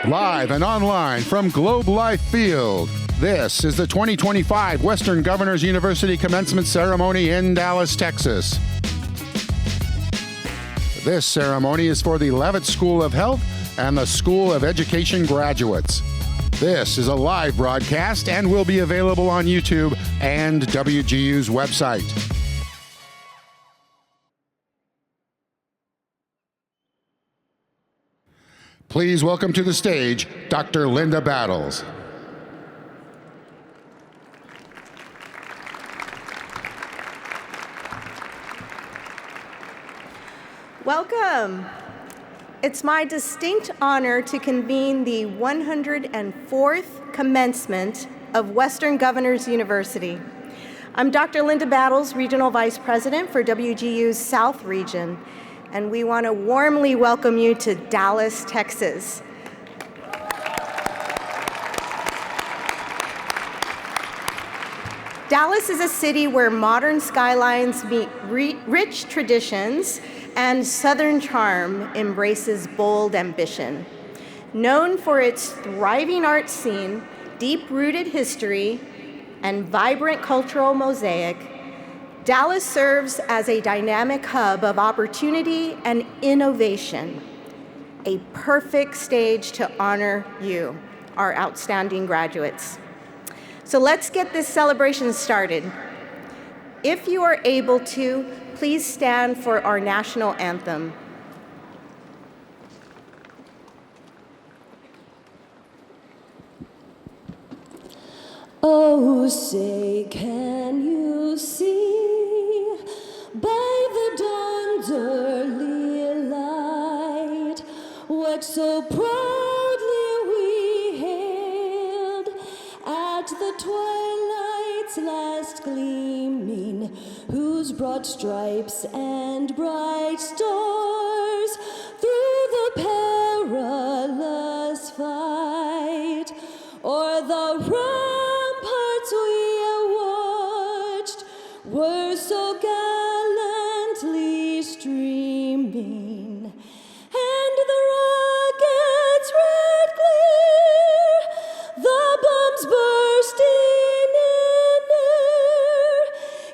Live and online from Globe Life Field, this is the 2025 Western Governors University Commencement Ceremony in Dallas, Texas. This ceremony is for the Leavitt School of Health and the School of Education graduates. This is a live broadcast and will be available on YouTube and WGU's website. Please welcome to the stage Dr. Linda Battles. Welcome. It's my distinct honor to convene the 104th commencement of Western Governors University. I'm Dr. Linda Battles, Regional Vice President for WGU's South Region, and we want to warmly welcome you to Dallas, Texas. Dallas is a city where modern skylines meet rich traditions and Southern charm embraces bold ambition. Known for its thriving art scene, deep-rooted history, and vibrant cultural mosaic, Dallas serves as a dynamic hub of opportunity and innovation, a perfect stage to honor you, our outstanding graduates. So let's get this celebration started. If you are able to, please stand for our national anthem. Oh, say, can you see by the dawn's early light what so proudly we hailed at the twilight's last gleaming, whose broad stripes and bright stars through the perilous fight o'er the ramparts we watched were so gallantly streaming, and the rockets' red glare, the bombs bursting in air,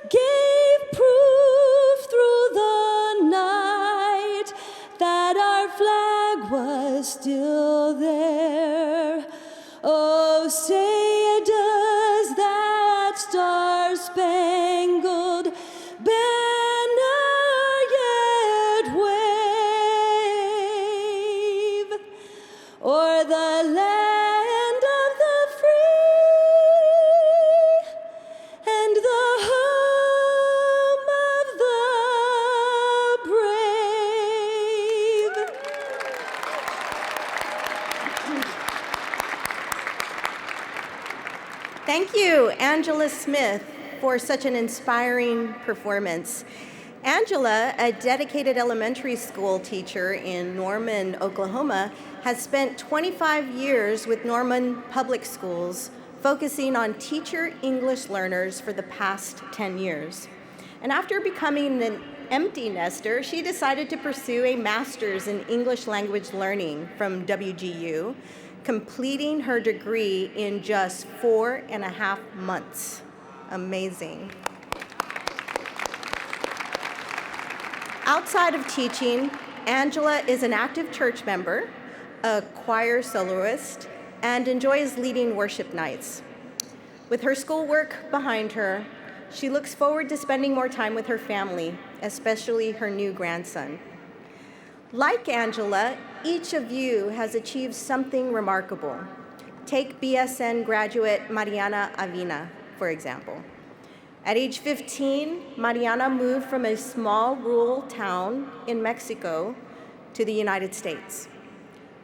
gave proof through the night that our flag was still there. Oh, say does that star-spangled banner yet wave o'er the land of the free and the home of the brave? Thank you, Angela Smith, for such an inspiring performance. Angela, a dedicated elementary school teacher in Norman, Oklahoma, has spent 25 years with Norman Public Schools, focusing on teacher English learners for the past 10 years. And after becoming an empty nester, she decided to pursue a master's in English language learning from WGU, completing her degree in just 4.5 months. Amazing. Outside of teaching, Angela is an active church member, a choir soloist, and enjoys leading worship nights. With her schoolwork behind her, she looks forward to spending more time with her family, especially her new grandson. Like Angela, each of you has achieved something remarkable. Take BSN graduate Mariana Avina, for example. At age 15, Mariana moved from a small rural town in Mexico to the United States.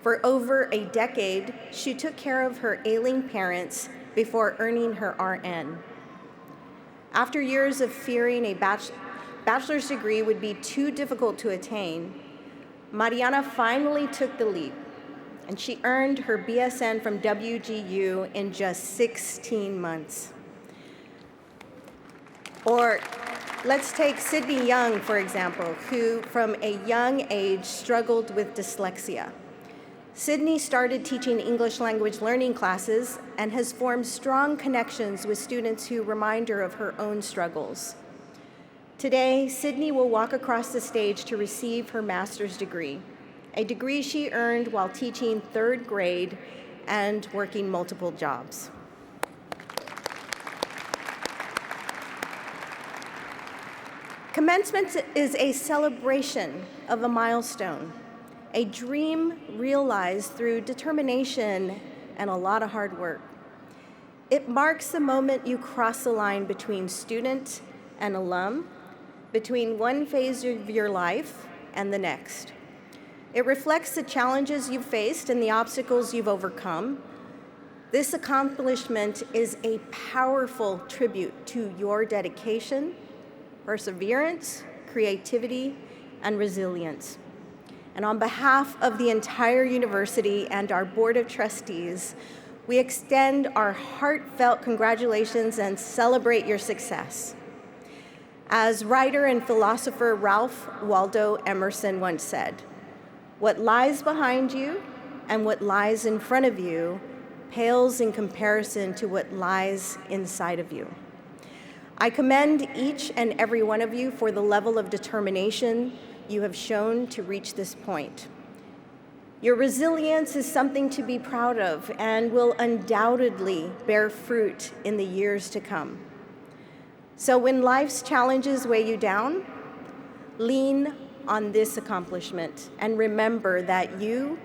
For over a decade, she took care of her ailing parents before earning her RN. After years of fearing a bachelor's degree would be too difficult to attain, Mariana finally took the leap, and she earned her BSN from WGU in just 16 months. Or let's take Sydney Young, for example, who from a young age struggled with dyslexia. Sydney started teaching English language learning classes and has formed strong connections with students who remind her of her own struggles. Today, Sydney will walk across the stage to receive her master's degree, a degree she earned while teaching 3rd grade and working multiple jobs. Commencement is a celebration of a milestone, a dream realized through determination and a lot of hard work. It marks the moment you cross the line between student and alum, between one phase of your life and the next. It reflects the challenges you've faced and the obstacles you've overcome. This accomplishment is a powerful tribute to your dedication, perseverance, creativity, and resilience. And on behalf of the entire university and our Board of Trustees, we extend our heartfelt congratulations and celebrate your success. As writer and philosopher Ralph Waldo Emerson once said, "What lies behind you and what lies in front of you pales in comparison to what lies inside of you." I commend each and every one of you for the level of determination you have shown to reach this point. Your resilience is something to be proud of and will undoubtedly bear fruit in the years to come. So when life's challenges weigh you down, lean on this accomplishment and remember that you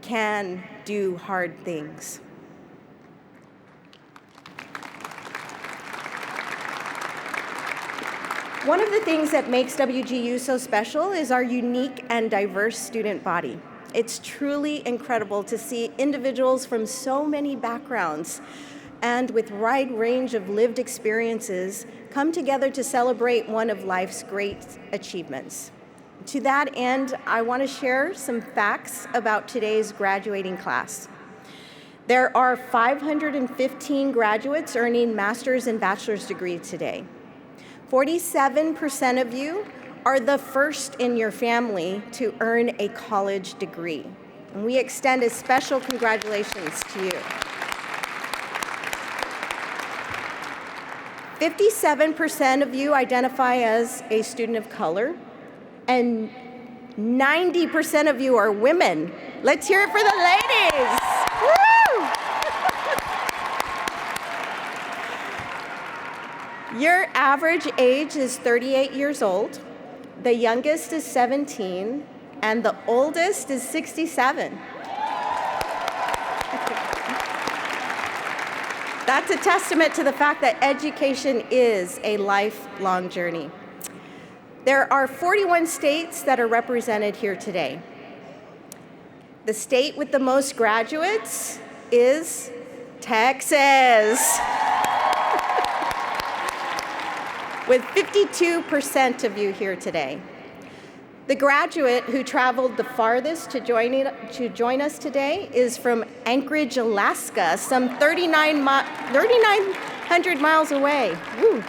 can do hard things. One of the things that makes WGU so special is our unique and diverse student body. It's truly incredible to see individuals from so many backgrounds and with wide range of lived experiences come together to celebrate one of life's great achievements. To that end, I want to share some facts about today's graduating class. There are 515 graduates earning master's and bachelor's degrees today. 47% of you are the first in your family to earn a college degree. And we extend a special congratulations to you. 57% of you identify as a student of color, and 90% of you are women. Let's hear it for the ladies. Woo! Your average age is 38 years old, the youngest is 17, and the oldest is 67. That's a testament to the fact that education is a lifelong journey. There are 41 states that are represented here today. The state with the most graduates is Texas, with 52% of you here today. The graduate who traveled the farthest to join us today is from Anchorage, Alaska, some 3,900 miles away. Woo.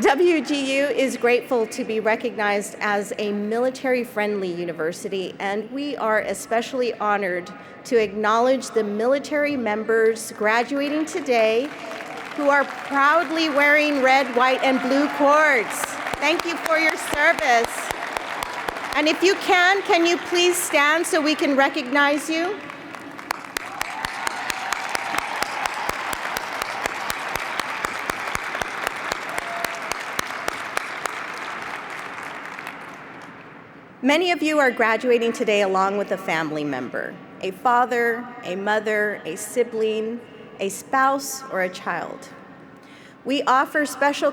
WGU is grateful to be recognized as a military-friendly university, and we are especially honored to acknowledge the military members graduating today who are proudly wearing red, white, and blue cords. Thank you for your service. And if you can you please stand so we can recognize you? Many of you are graduating today along with a family member, a father, a mother, a sibling, a spouse, or a child. We offer special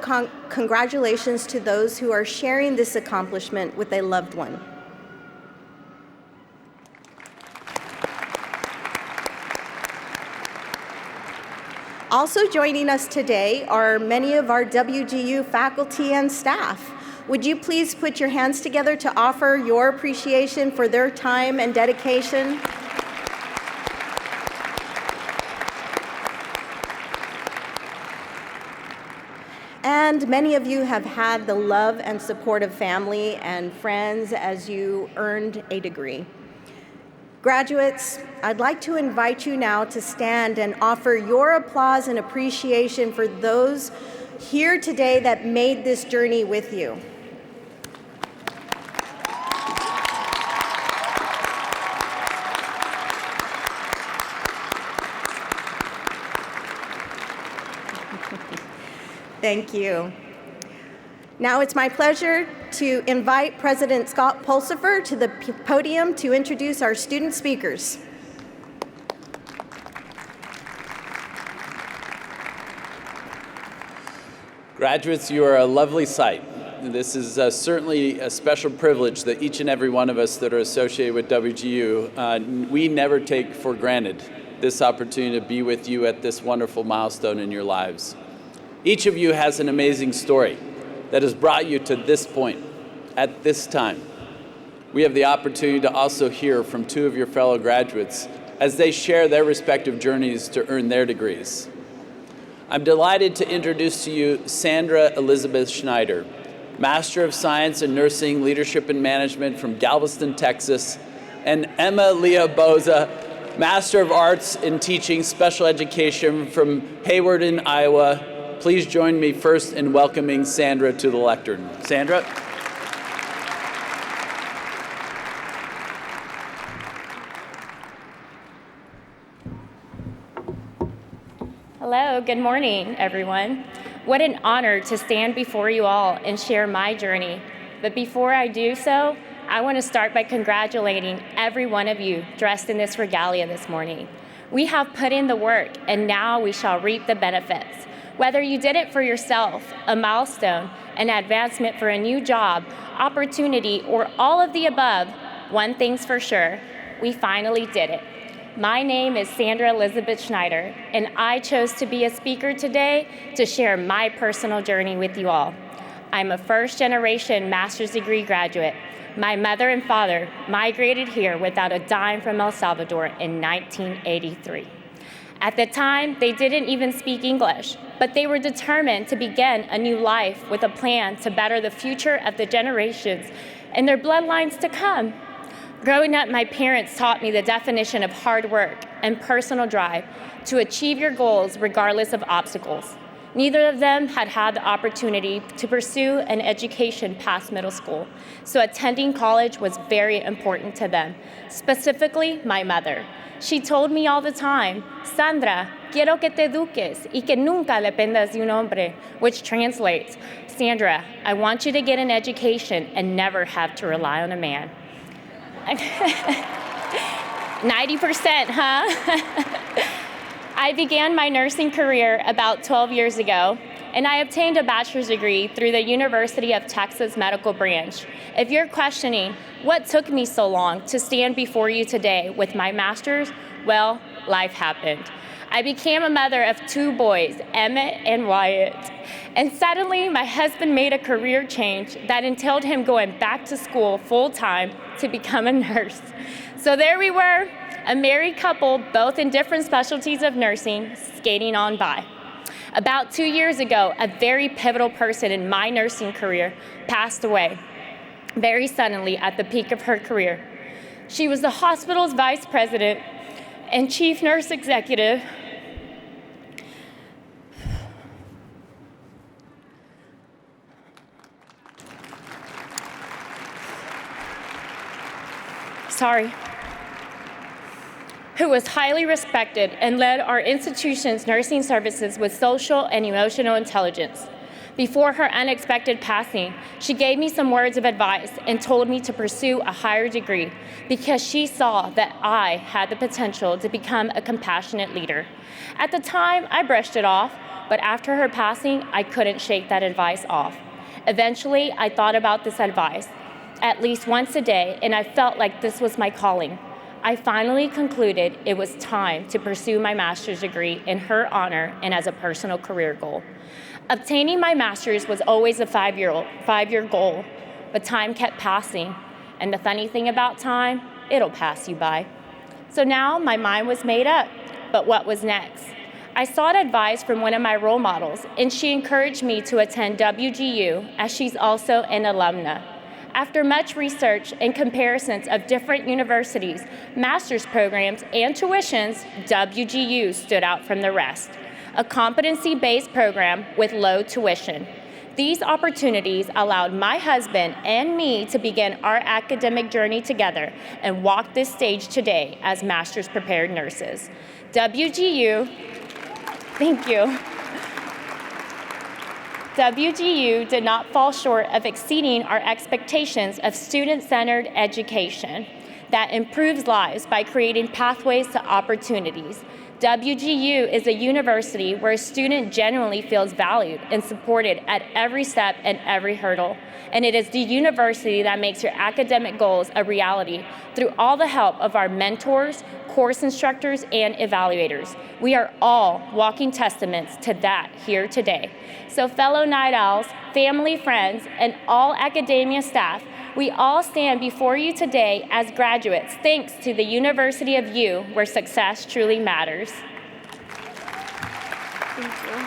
congratulations to those who are sharing this accomplishment with a loved one. Also joining us today are many of our WGU faculty and staff. Would you please put your hands together to offer your appreciation for their time and dedication? And many of you have had the love and support of family and friends as you earned a degree. Graduates, I'd like to invite you now to stand and offer your applause and appreciation for those here today that made this journey with you. Thank you. Now it's my pleasure to invite President Scott Pulsifer to the podium to introduce our student speakers. Graduates, you are a lovely sight. This is certainly a special privilege that each and every one of us that are associated with WGU, we never take for granted this opportunity to be with you at this wonderful milestone in your lives. Each of you has an amazing story that has brought you to this point at this time. We have the opportunity to also hear from two of your fellow graduates as they share their respective journeys to earn their degrees. I'm delighted to introduce to you Sandra Elizabeth Schneider, Master of Science in Nursing, Leadership and Management from Galveston, Texas, and Emma Leah Boza, Master of Arts in Teaching Special Education from Hayward in Iowa. Please join me first in welcoming Sandra to the lectern. Sandra? Hello, good morning, everyone. What an honor to stand before you all and share my journey. But before I do so, I want to start by congratulating every one of you dressed in this regalia this morning. We have put in the work, and now we shall reap the benefits. Whether you did it for yourself, a milestone, an advancement for a new job, opportunity, or all of the above, one thing's for sure, we finally did it. My name is Sandra Elizabeth Schneider, and I chose to be a speaker today to share my personal journey with you all. I'm a first-generation master's degree graduate. My mother and father migrated here without a dime from El Salvador in 1983. At the time, they didn't even speak English, but they were determined to begin a new life with a plan to better the future of the generations and their bloodlines to come. Growing up, my parents taught me the definition of hard work and personal drive to achieve your goals regardless of obstacles. Neither of them had had the opportunity to pursue an education past middle school, so attending college was very important to them, specifically my mother. She told me all the time, Sandra, quiero que te eduques y que nunca dependas de un hombre, which translates, Sandra, I want you to get an education and never have to rely on a man. 90%, huh? I began my nursing career about 12 years ago, and I obtained a bachelor's degree through the University of Texas Medical Branch. If you're questioning what took me so long to stand before you today with my master's, well, life happened. I became a mother of two boys, Emmett and Wyatt. And suddenly, my husband made a career change that entailed him going back to school full-time to become a nurse. So there we were, a married couple, both in different specialties of nursing, skating on by. About 2 years ago, a very pivotal person in my nursing career passed away very suddenly at the peak of her career. She was the hospital's vice president and chief nurse executive. Who was highly respected and led our institution's nursing services with social and emotional intelligence. Before her unexpected passing, she gave me some words of advice and told me to pursue a higher degree because she saw that I had the potential to become a compassionate leader. At the time, I brushed it off, but after her passing, I couldn't shake that advice off. Eventually, I thought about this advice at least once a day, and I felt like this was my calling. I finally concluded it was time to pursue my master's degree in her honor and as a personal career goal. Obtaining my master's was always a five-year goal, but time kept passing. And the funny thing about time, it'll pass you by. So now my mind was made up, but what was next? I sought advice from one of my role models, and she encouraged me to attend WGU, as she's also an alumna. After much research and comparisons of different universities, master's programs, and tuitions, WGU stood out from the rest. A competency-based program with low tuition. These opportunities allowed my husband and me to begin our academic journey together and walk this stage today as master's prepared nurses. WGU, thank you. WGU did not fall short of exceeding our expectations of student-centered education that improves lives by creating pathways to opportunities. WGU is a university where a student genuinely feels valued and supported at every step and every hurdle. And it is the university that makes your academic goals a reality through all the help of our mentors, course instructors, and evaluators. We are all walking testaments to that here today. So fellow Night Owls, family, friends, and all academia staff, we all stand before you today as graduates, thanks to the University of U, where success truly matters. Thank you.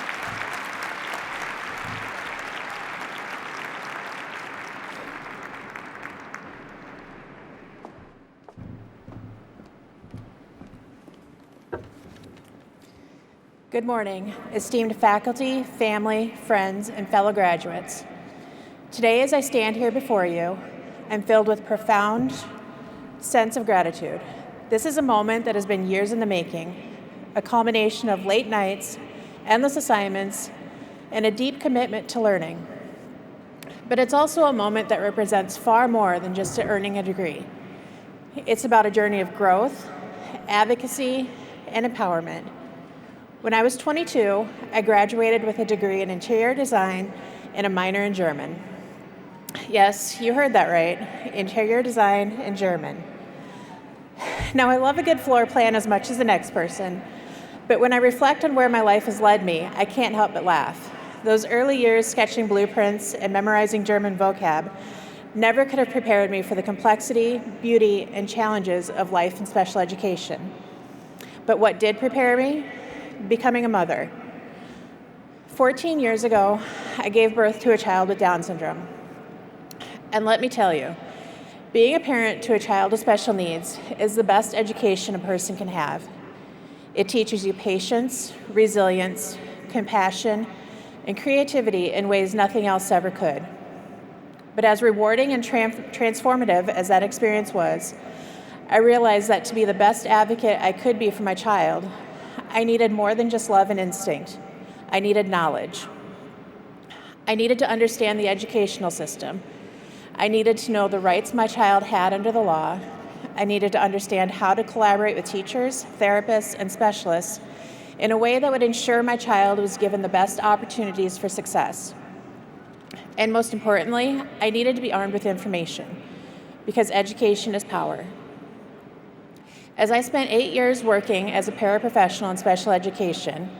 Good morning, esteemed faculty, family, friends, and fellow graduates. Today, as I stand here before you, I'm filled with profound sense of gratitude. This is a moment that has been years in the making, a culmination of late nights, endless assignments, and a deep commitment to learning. But it's also a moment that represents far more than just earning a degree. It's about a journey of growth, advocacy, and empowerment. When I was 22, I graduated with a degree in interior design and a minor in German. Yes, you heard that right, interior design and German. Now, I love a good floor plan as much as the next person, but when I reflect on where my life has led me, I can't help but laugh. Those early years sketching blueprints and memorizing German vocab never could have prepared me for the complexity, beauty, and challenges of life in special education. But what did prepare me? Becoming a mother. 14 years ago, I gave birth to a child with Down syndrome. And let me tell you, being a parent to a child with special needs is the best education a person can have. It teaches you patience, resilience, compassion, and creativity in ways nothing else ever could. But as rewarding and transformative as that experience was, I realized that to be the best advocate I could be for my child, I needed more than just love and instinct. I needed knowledge. I needed to understand the educational system. I needed to know the rights my child had under the law. I needed to understand how to collaborate with teachers, therapists, and specialists in a way that would ensure my child was given the best opportunities for success. And most importantly, I needed to be armed with information, because education is power. As I spent 8 years working as a paraprofessional in special education,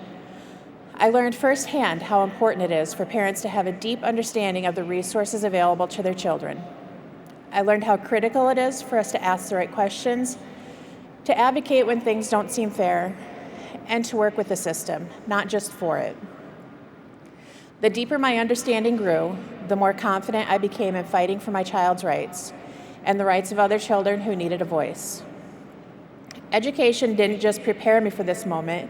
I learned firsthand how important it is for parents to have a deep understanding of the resources available to their children. I learned how critical it is for us to ask the right questions, to advocate when things don't seem fair, and to work with the system, not just for it. The deeper my understanding grew, the more confident I became in fighting for my child's rights and the rights of other children who needed a voice. Education didn't just prepare me for this moment,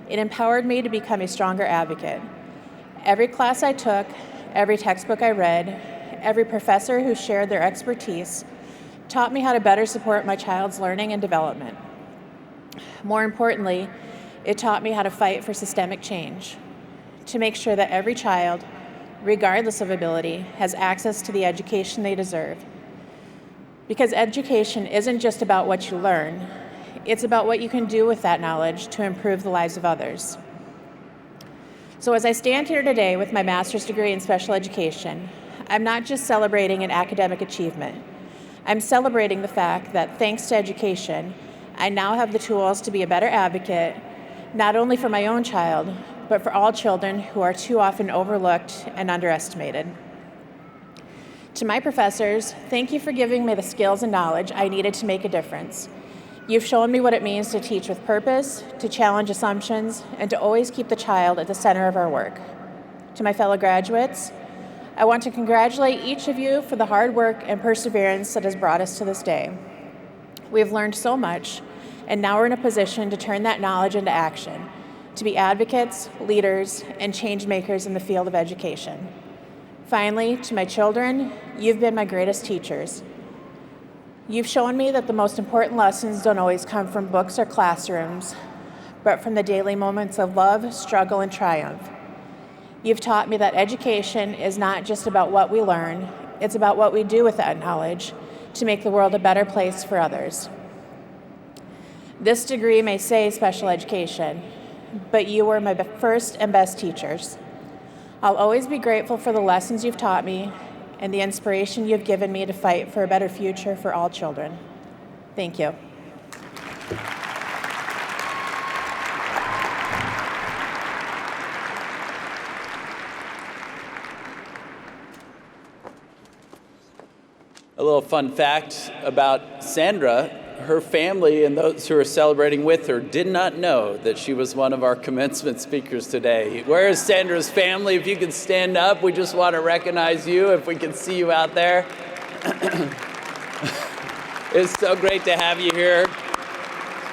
it empowered me to become a stronger advocate. Every class I took, every textbook I read, every professor who shared their expertise taught me how to better support my child's learning and development. More importantly, it taught me how to fight for systemic change, to make sure that every child, regardless of ability, has access to the education they deserve. Because education isn't just about what you learn, it's about what you can do with that knowledge to improve the lives of others. So as I stand here today with my master's degree in special education, I'm not just celebrating an academic achievement. I'm celebrating the fact that thanks to education, I now have the tools to be a better advocate, not only for my own child, but for all children who are too often overlooked and underestimated. To my professors, thank you for giving me the skills and knowledge I needed to make a difference. You've shown me what it means to teach with purpose, to challenge assumptions, and to always keep the child at the center of our work. To my fellow graduates, I want to congratulate each of you for the hard work and perseverance that has brought us to this day. We have learned so much, and now we're in a position to turn that knowledge into action, to be advocates, leaders, and change makers in the field of education. Finally, to my children, you've been my greatest teachers. You've shown me that the most important lessons don't always come from books or classrooms, but from the daily moments of love, struggle, and triumph. You've taught me that education is not just about what we learn, it's about what we do with that knowledge to make the world a better place for others. This degree may say special education, but you were my first and best teachers. I'll always be grateful for the lessons you've taught me and the inspiration you've given me to fight for a better future for all children. Thank you. A little fun fact about Sandra: her family and those who are celebrating with her did not know that she was one of our commencement speakers today. Where is Sandra's family? If you could stand up, we just want to recognize you, if we can see you out there. It's so great to have you here.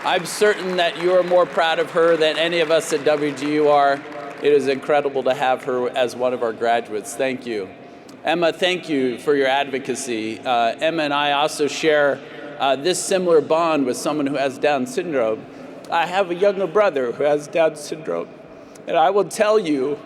I'm certain that you are more proud of her than any of us at WGU are. It is incredible to have her as one of our graduates. Thank you. Emma, thank you for your advocacy. Emma and I also share this similar bond with someone who has Down syndrome. I have a younger brother who has Down syndrome, and I will tell you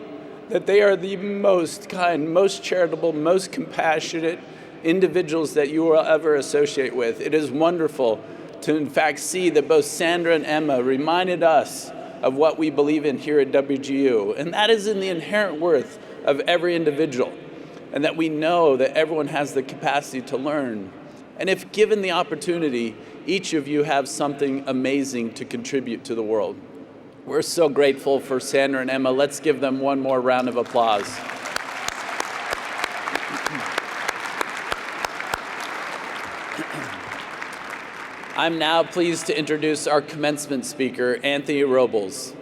that they are the most kind, most charitable, most compassionate individuals that you will ever associate with. It is wonderful to, in fact, see that both Sandra and Emma reminded us of what we believe in here at WGU, and that is in the inherent worth of every individual, and that we know that everyone has the capacity to learn. And if given the opportunity, each of you have something amazing to contribute to the world. We're so grateful for Sandra and Emma. Let's give them one more round of applause. I'm now pleased to introduce our commencement speaker, Anthony Robles.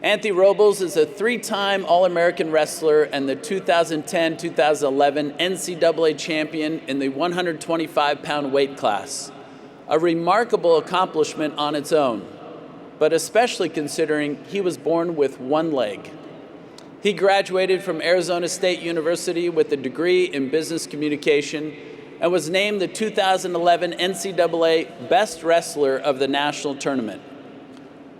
Anthony Robles is a three-time All-American wrestler and the 2010-2011 NCAA champion in the 125-pound weight class. A remarkable accomplishment on its own, but especially considering he was born with one leg. He graduated from Arizona State University with a degree in business communication and was named the 2011 NCAA Best Wrestler of the National Tournament.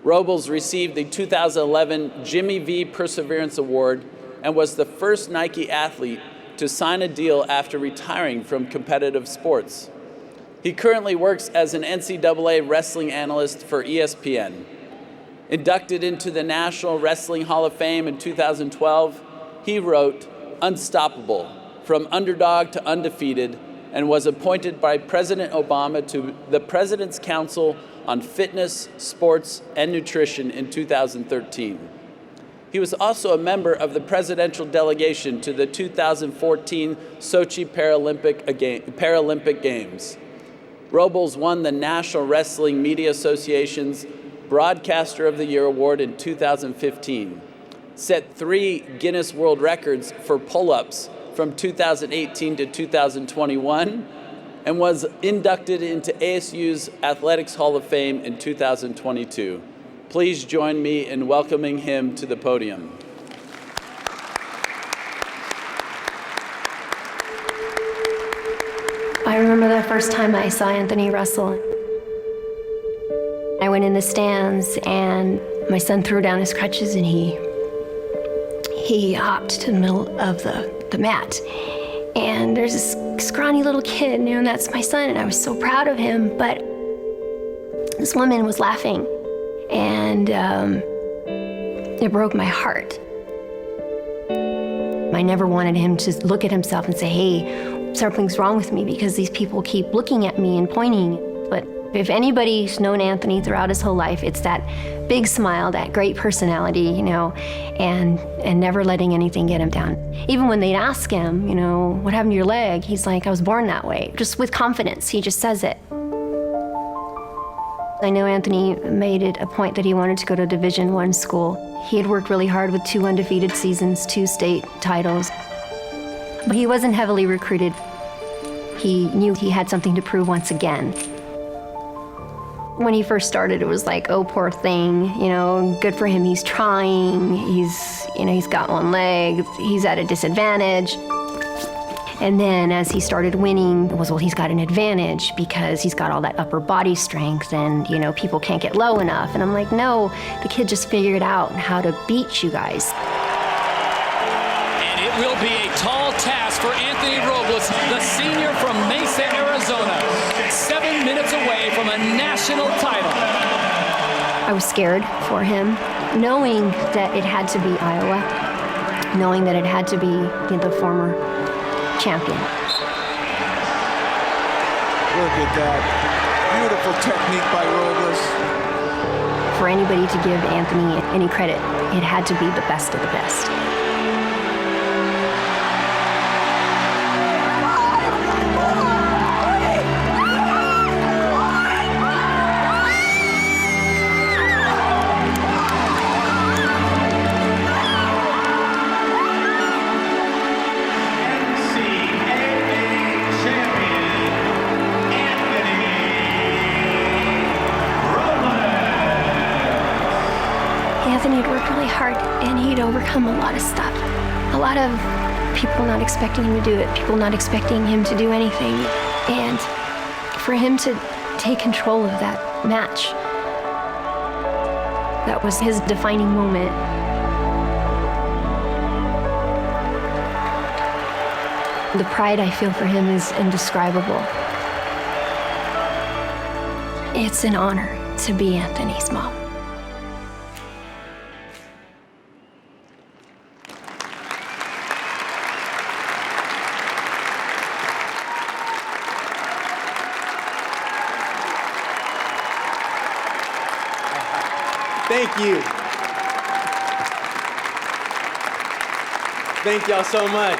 Robles received the 2011 Jimmy V Perseverance Award and was the first Nike athlete to sign a deal after retiring from competitive sports. He currently works as an NCAA wrestling analyst for ESPN. Inducted into the National Wrestling Hall of Fame in 2012, he wrote Unstoppable, From Underdog to Undefeated, and was appointed by President Obama to the President's Council on Fitness, Sports, and Nutrition in 2013. He was also a member of the presidential delegation to the 2014 Sochi Paralympic Games. Robles won the National Wrestling Media Association's Broadcaster of the Year Award in 2015, set 3 Guinness World Records for pull-ups from 2018 to 2021, and was inducted into ASU's Athletics Hall of Fame in 2022. Please join me in welcoming him to the podium. I remember the first time I saw Anthony wrestle. I went in the stands and my son threw down his crutches and he hopped to the middle of the mat. And there's this scrawny little kid, and that's my son, and I was so proud of him, but this woman was laughing, and it broke my heart. I never wanted him to look at himself and say, hey, something's wrong with me, because these people keep looking at me and pointing. But if anybody's known Anthony throughout his whole life, it's that big smile, that great personality, and never letting anything get him down. Even when they'd ask him, what happened to your leg? He's like, I was born that way. Just with confidence, he just says it. I know Anthony made it a point that he wanted to go to a Division I school. He had worked really hard with 2 undefeated seasons, 2 state titles. But he wasn't heavily recruited. He knew he had something to prove once again. When he first started, it was like, oh, poor thing, good for him, he's trying, he's got one leg, he's at a disadvantage. And then as he started winning, it was, well, he's got an advantage because he's got all that upper body strength and, people can't get low enough. And I'm like, no, the kid just figured out how to beat you guys. And it will be a tall task for Anthony Robles, the senior from Mesa, Arizona, 7 minutes away from a national title. I was scared for him, knowing that it had to be Iowa, knowing that it had to be the former champion. Look at that. Beautiful technique by Robles. For anybody to give Anthony any credit, it had to be the best of the best. Anthony had worked really hard, and he'd overcome a lot of stuff. A lot of people not expecting him to do it, people not expecting him to do anything. And for him to take control of that match, that was his defining moment. The pride I feel for him is indescribable. It's an honor to be Anthony's mom. Thank you. Thank y'all so much.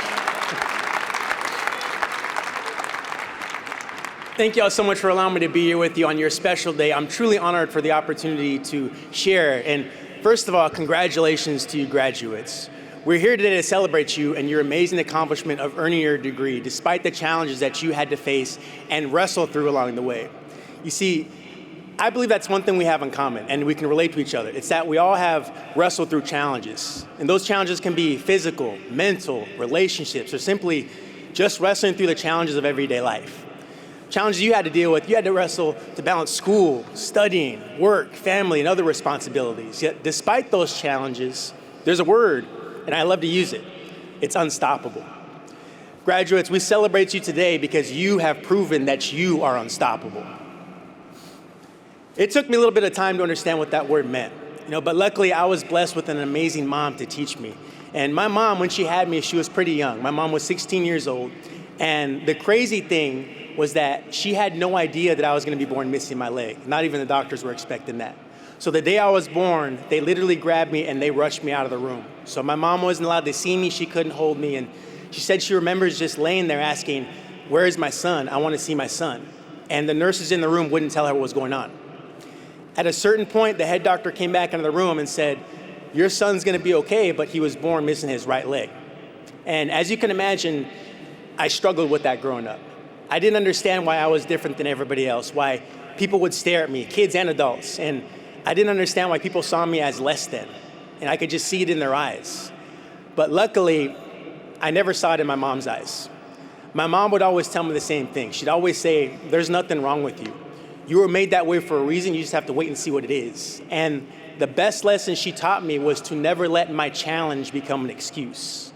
Thank y'all so much for allowing me to be here with you on your special day. I'm truly honored for the opportunity to share. And first of all, congratulations to you graduates. We're here today to celebrate you and your amazing accomplishment of earning your degree, despite the challenges that you had to face and wrestle through along the way. You see, I believe that's one thing we have in common, and we can relate to each other. It's that we all have wrestled through challenges. And those challenges can be physical, mental, relationships, or simply just wrestling through the challenges of everyday life. Challenges you had to deal with, you had to wrestle to balance school, studying, work, family, and other responsibilities. Yet despite those challenges, there's a word, and I love to use it. It's unstoppable. Graduates, we celebrate you today because you have proven that you are unstoppable. It took me a little bit of time to understand what that word meant, but luckily I was blessed with an amazing mom to teach me. And my mom, when she had me, she was pretty young. My mom was 16 years old. And the crazy thing was that she had no idea that I was gonna be born missing my leg. Not even the doctors were expecting that. So the day I was born, they literally grabbed me and they rushed me out of the room. So my mom wasn't allowed to see me, she couldn't hold me. And she said she remembers just laying there asking, "Where is my son? I wanna see my son." And the nurses in the room wouldn't tell her what was going on. At a certain point, the head doctor came back into the room and said, "Your son's gonna be okay, but he was born missing his right leg." And as you can imagine, I struggled with that growing up. I didn't understand why I was different than everybody else, why people would stare at me, kids and adults, and I didn't understand why people saw me as less than, and I could just see it in their eyes. But luckily, I never saw it in my mom's eyes. My mom would always tell me the same thing. She'd always say, "There's nothing wrong with you. You were made that way for a reason, you just have to wait and see what it is." And the best lesson she taught me was to never let my challenge become an excuse.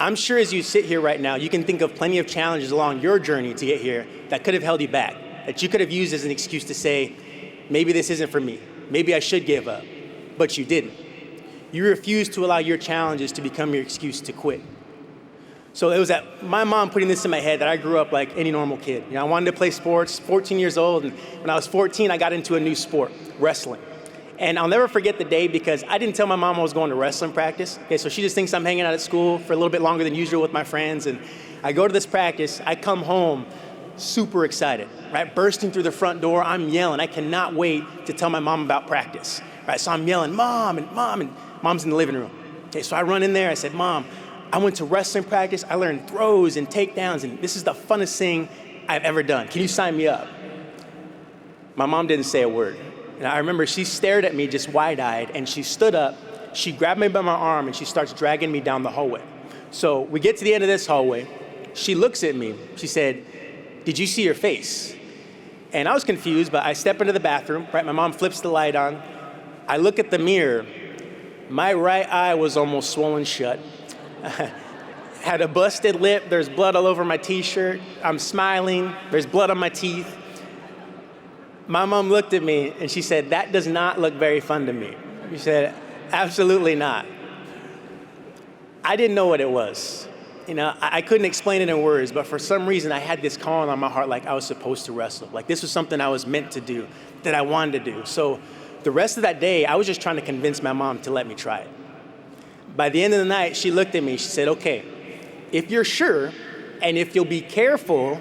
I'm sure as you sit here right now, you can think of plenty of challenges along your journey to get here that could have held you back, that you could have used as an excuse to say, maybe this isn't for me, maybe I should give up, but you didn't. You refused to allow your challenges to become your excuse to quit. So it was my mom putting this in my head that I grew up like any normal kid. I wanted to play sports, 14 years old, and when I was 14, I got into a new sport, wrestling. And I'll never forget the day because I didn't tell my mom I was going to wrestling practice. Okay, so she just thinks I'm hanging out at school for a little bit longer than usual with my friends, and I go to this practice, I come home super excited, right? Bursting through the front door, I'm yelling, I cannot wait to tell my mom about practice, right? So I'm yelling, "Mom," and Mom's in the living room. Okay, so I run in there, I said, "Mom, I went to wrestling practice. I learned throws and takedowns, and this is the funnest thing I've ever done. Can you sign me up? My mom didn't say a word. And I remember she stared at me just wide-eyed, and she stood up, she grabbed me by my arm, and she starts dragging me down the hallway. So we get to the end of this hallway. She looks at me. She said, "Did you see your face?" And I was confused, but I step into the bathroom, right? My mom flips the light on. I look at the mirror. My right eye was almost swollen shut. Had a busted lip. There's blood all over my t-shirt. I'm smiling. There's blood on my teeth. My mom looked at me and she said, "That does not look very fun to me." She said, "Absolutely not." I didn't know what it was. You know, I couldn't explain it in words, but for some reason I had this calling on my heart like I was supposed to wrestle. Like this was something I was meant to do, that I wanted to do. So the rest of that day, I was just trying to convince my mom to let me try it. By the end of the night, she looked at me, she said, "Okay, if you're sure, and if you'll be careful,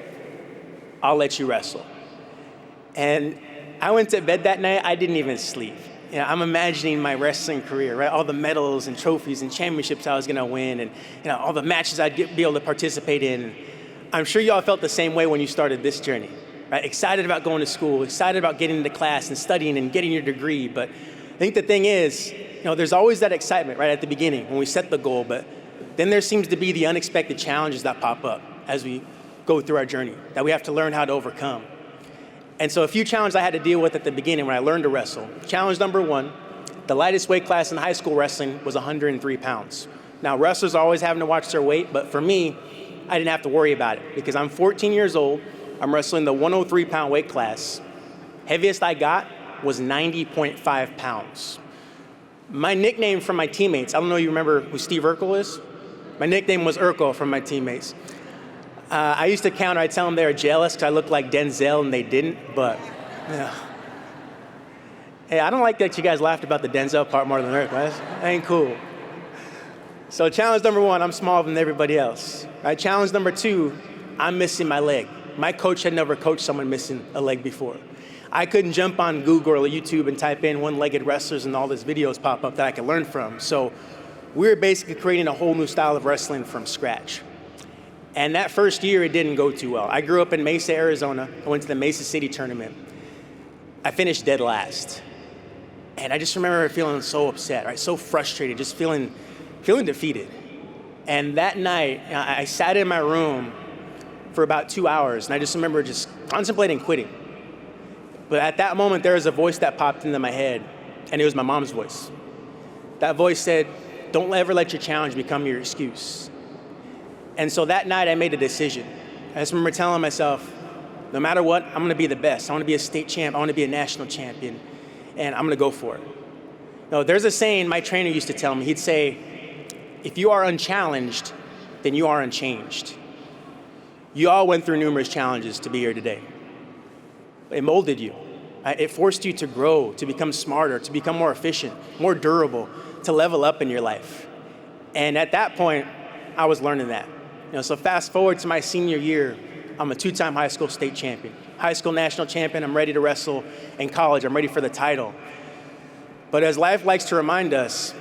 I'll let you wrestle." And I went to bed that night, I didn't even sleep. You know, I'm imagining my wrestling career, right? All the medals and trophies and championships I was gonna win, and you know, all the matches I'd be able to participate in. I'm sure y'all felt the same way when you started this journey, right? Excited about going to school, excited about getting into class and studying and getting your degree. But I think the thing is, you know, there's always that excitement right at the beginning when we set the goal, but then there seems to be the unexpected challenges that pop up as we go through our journey that we have to learn how to overcome. And so a few challenges I had to deal with at the beginning when I learned to wrestle. Challenge number one, the lightest weight class in high school wrestling was 103 pounds. Now, wrestlers are always having to watch their weight, but for me, I didn't have to worry about it because I'm 14 years old, I'm wrestling the 103-pound weight class. Heaviest I got was 90.5 pounds. My nickname from my teammates, I don't know if you remember who Steve Urkel is? My nickname was Urkel from my teammates. I used to counter, I'd tell them they were jealous because I looked like Denzel and they didn't, but yeah. Hey, I don't like that you guys laughed about the Denzel part more than Urkel. That ain't cool. So challenge number one, I'm smaller than everybody else. Right? Challenge number two, I'm missing my leg. My coach had never coached someone missing a leg before. I couldn't jump on Google or YouTube and type in one-legged wrestlers and all these videos pop up that I could learn from. So we were basically creating a whole new style of wrestling from scratch. And that first year, it didn't go too well. I grew up in Mesa, Arizona. I went to the Mesa City tournament. I finished dead last. And I just remember feeling so upset, right? So frustrated, just feeling defeated. And that night, I sat in my room for about 2 hours, and I just remember just contemplating quitting. But at that moment, there was a voice that popped into my head, and it was my mom's voice. That voice said, "Don't ever let your challenge become your excuse." And so that night I made a decision. I just remember telling myself, no matter what, I'm gonna be the best. I wanna be a state champ, I wanna be a national champion, and I'm gonna go for it. Now, there's a saying my trainer used to tell me. He'd say, if you are unchallenged, then you are unchanged. You all went through numerous challenges to be here today. It molded you. It forced you to grow, to become smarter, to become more efficient, more durable, to level up in your life. And at that point, I was learning that. So fast forward to my senior year, I'm a two-time high school state champion, high school national champion. I'm ready to wrestle in college. I'm ready for the title. But as life likes to remind us,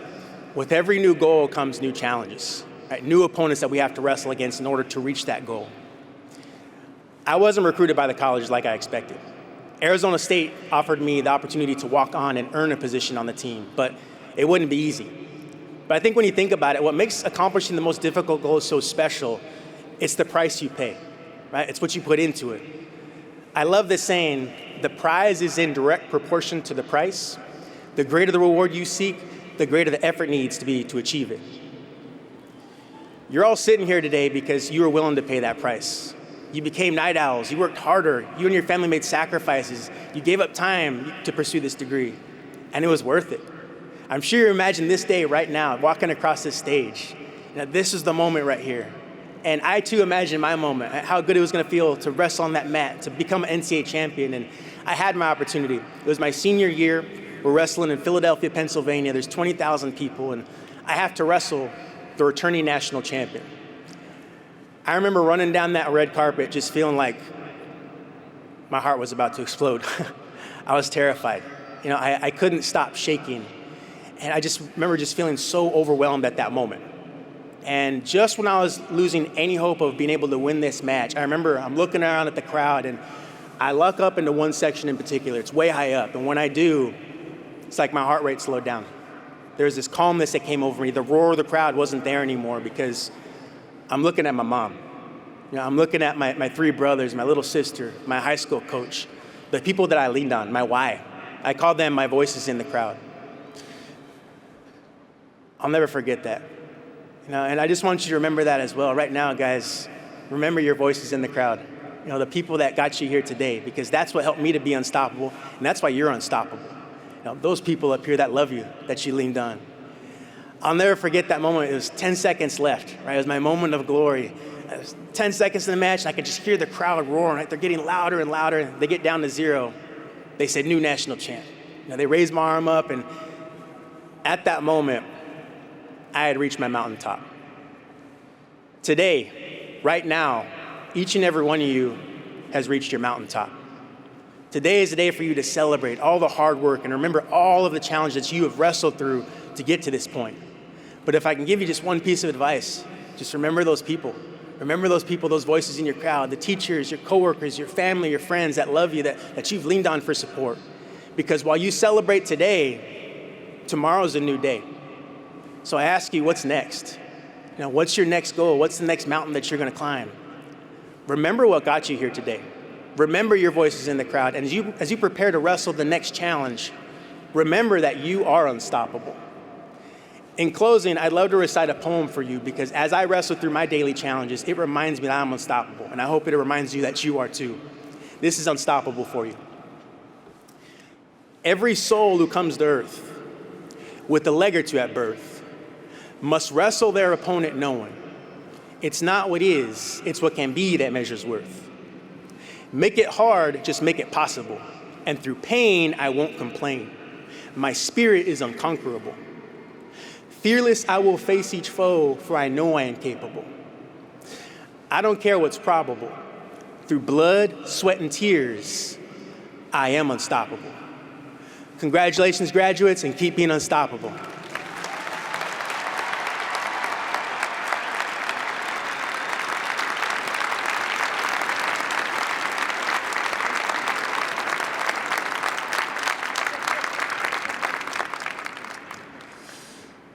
with every new goal comes new challenges, right? New opponents that we have to wrestle against in order to reach that goal. I wasn't recruited by the colleges like I expected. Arizona State offered me the opportunity to walk on and earn a position on the team, but it wouldn't be easy. But I think when you think about it, what makes accomplishing the most difficult goal so special, it's the price you pay, right? It's what you put into it. I love this saying, the prize is in direct proportion to the price. The greater the reward you seek, the greater the effort needs to be to achieve it. You're all sitting here today because you were willing to pay that price. You became night owls, you worked harder, you and your family made sacrifices, you gave up time to pursue this degree, and it was worth it. I'm sure you imagine this day right now, walking across this stage. This is the moment right here. And I too imagine my moment, how good it was gonna feel to wrestle on that mat, to become an NCAA champion. And I had my opportunity. It was my senior year. We're wrestling in Philadelphia, Pennsylvania. There's 20,000 people, and I have to wrestle the returning national champion. I remember running down that red carpet just feeling like my heart was about to explode. I was terrified. I couldn't stop shaking. And I just remember just feeling so overwhelmed at that moment. And just when I was losing any hope of being able to win this match, I remember I'm looking around at the crowd, and I luck up into one section in particular. It's way high up, and when I do, it's like my heart rate slowed down. There's this calmness that came over me. The roar of the crowd wasn't there anymore because I'm looking at my mom. I'm looking at my three brothers, my little sister, my high school coach, the people that I leaned on, my why. I call them my voices in the crowd. I'll never forget that. And I just want you to remember that as well. Right now, guys, remember your voices in the crowd. The people that got you here today, because that's what helped me to be unstoppable, and that's why you're unstoppable. Those people up here that love you, that you leaned on. I'll never forget that moment. It was 10 seconds left, right? It was my moment of glory. It was 10 seconds in the match, and I could just hear the crowd roaring, right? They're getting louder and louder. They get down to 0. They said, new national champ. They raised my arm up, and at that moment, I had reached my mountaintop. Today, right now, each and every one of you has reached your mountaintop. Today is the day for you to celebrate all the hard work and remember all of the challenges that you have wrestled through to get to this point. But if I can give you just one piece of advice, just remember those people. Remember those people, those voices in your crowd, the teachers, your coworkers, your family, your friends that love you, that you've leaned on for support. Because while you celebrate today, tomorrow's a new day. So I ask you, what's next? What's your next goal? What's the next mountain that you're going to climb? Remember what got you here today. Remember your voices in the crowd. And as you prepare to wrestle the next challenge, remember that you are unstoppable. In closing, I'd love to recite a poem for you because as I wrestle through my daily challenges, it reminds me that I'm unstoppable. And I hope it reminds you that you are too. This is unstoppable for you. Every soul who comes to earth with a leg or two at birth must wrestle their opponent knowing it's not what is, it's what can be that measures worth. Make it hard, just make it possible. And through pain, I won't complain. My spirit is unconquerable. Fearless, I will face each foe, for I know I am capable. I don't care what's probable. Through blood, sweat, and tears, I am unstoppable. Congratulations, graduates, and keep being unstoppable.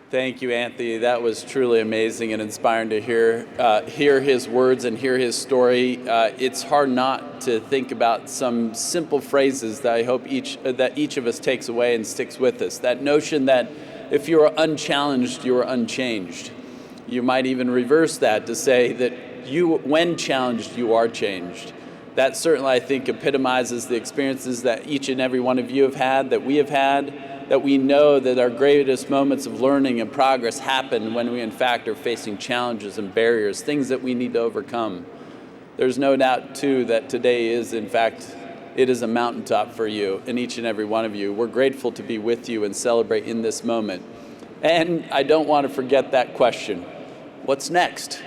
Thank you, Anthony. That was truly amazing and inspiring to hear his words and hear his story. It's hard not to think about some simple phrases that I hope each of us takes away and sticks with us. That notion that if you are unchallenged, you are unchanged. You might even reverse that to say that when challenged, you are changed. That certainly, I think, epitomizes the experiences that each and every one of you have had, that we have had, that we know that our greatest moments of learning and progress happen when we in fact are facing challenges and barriers, things that we need to overcome. There's no doubt too that today is in fact, it is a mountaintop for you and each and every one of you. We're grateful to be with you and celebrate in this moment. And I don't want to forget that question. What's next?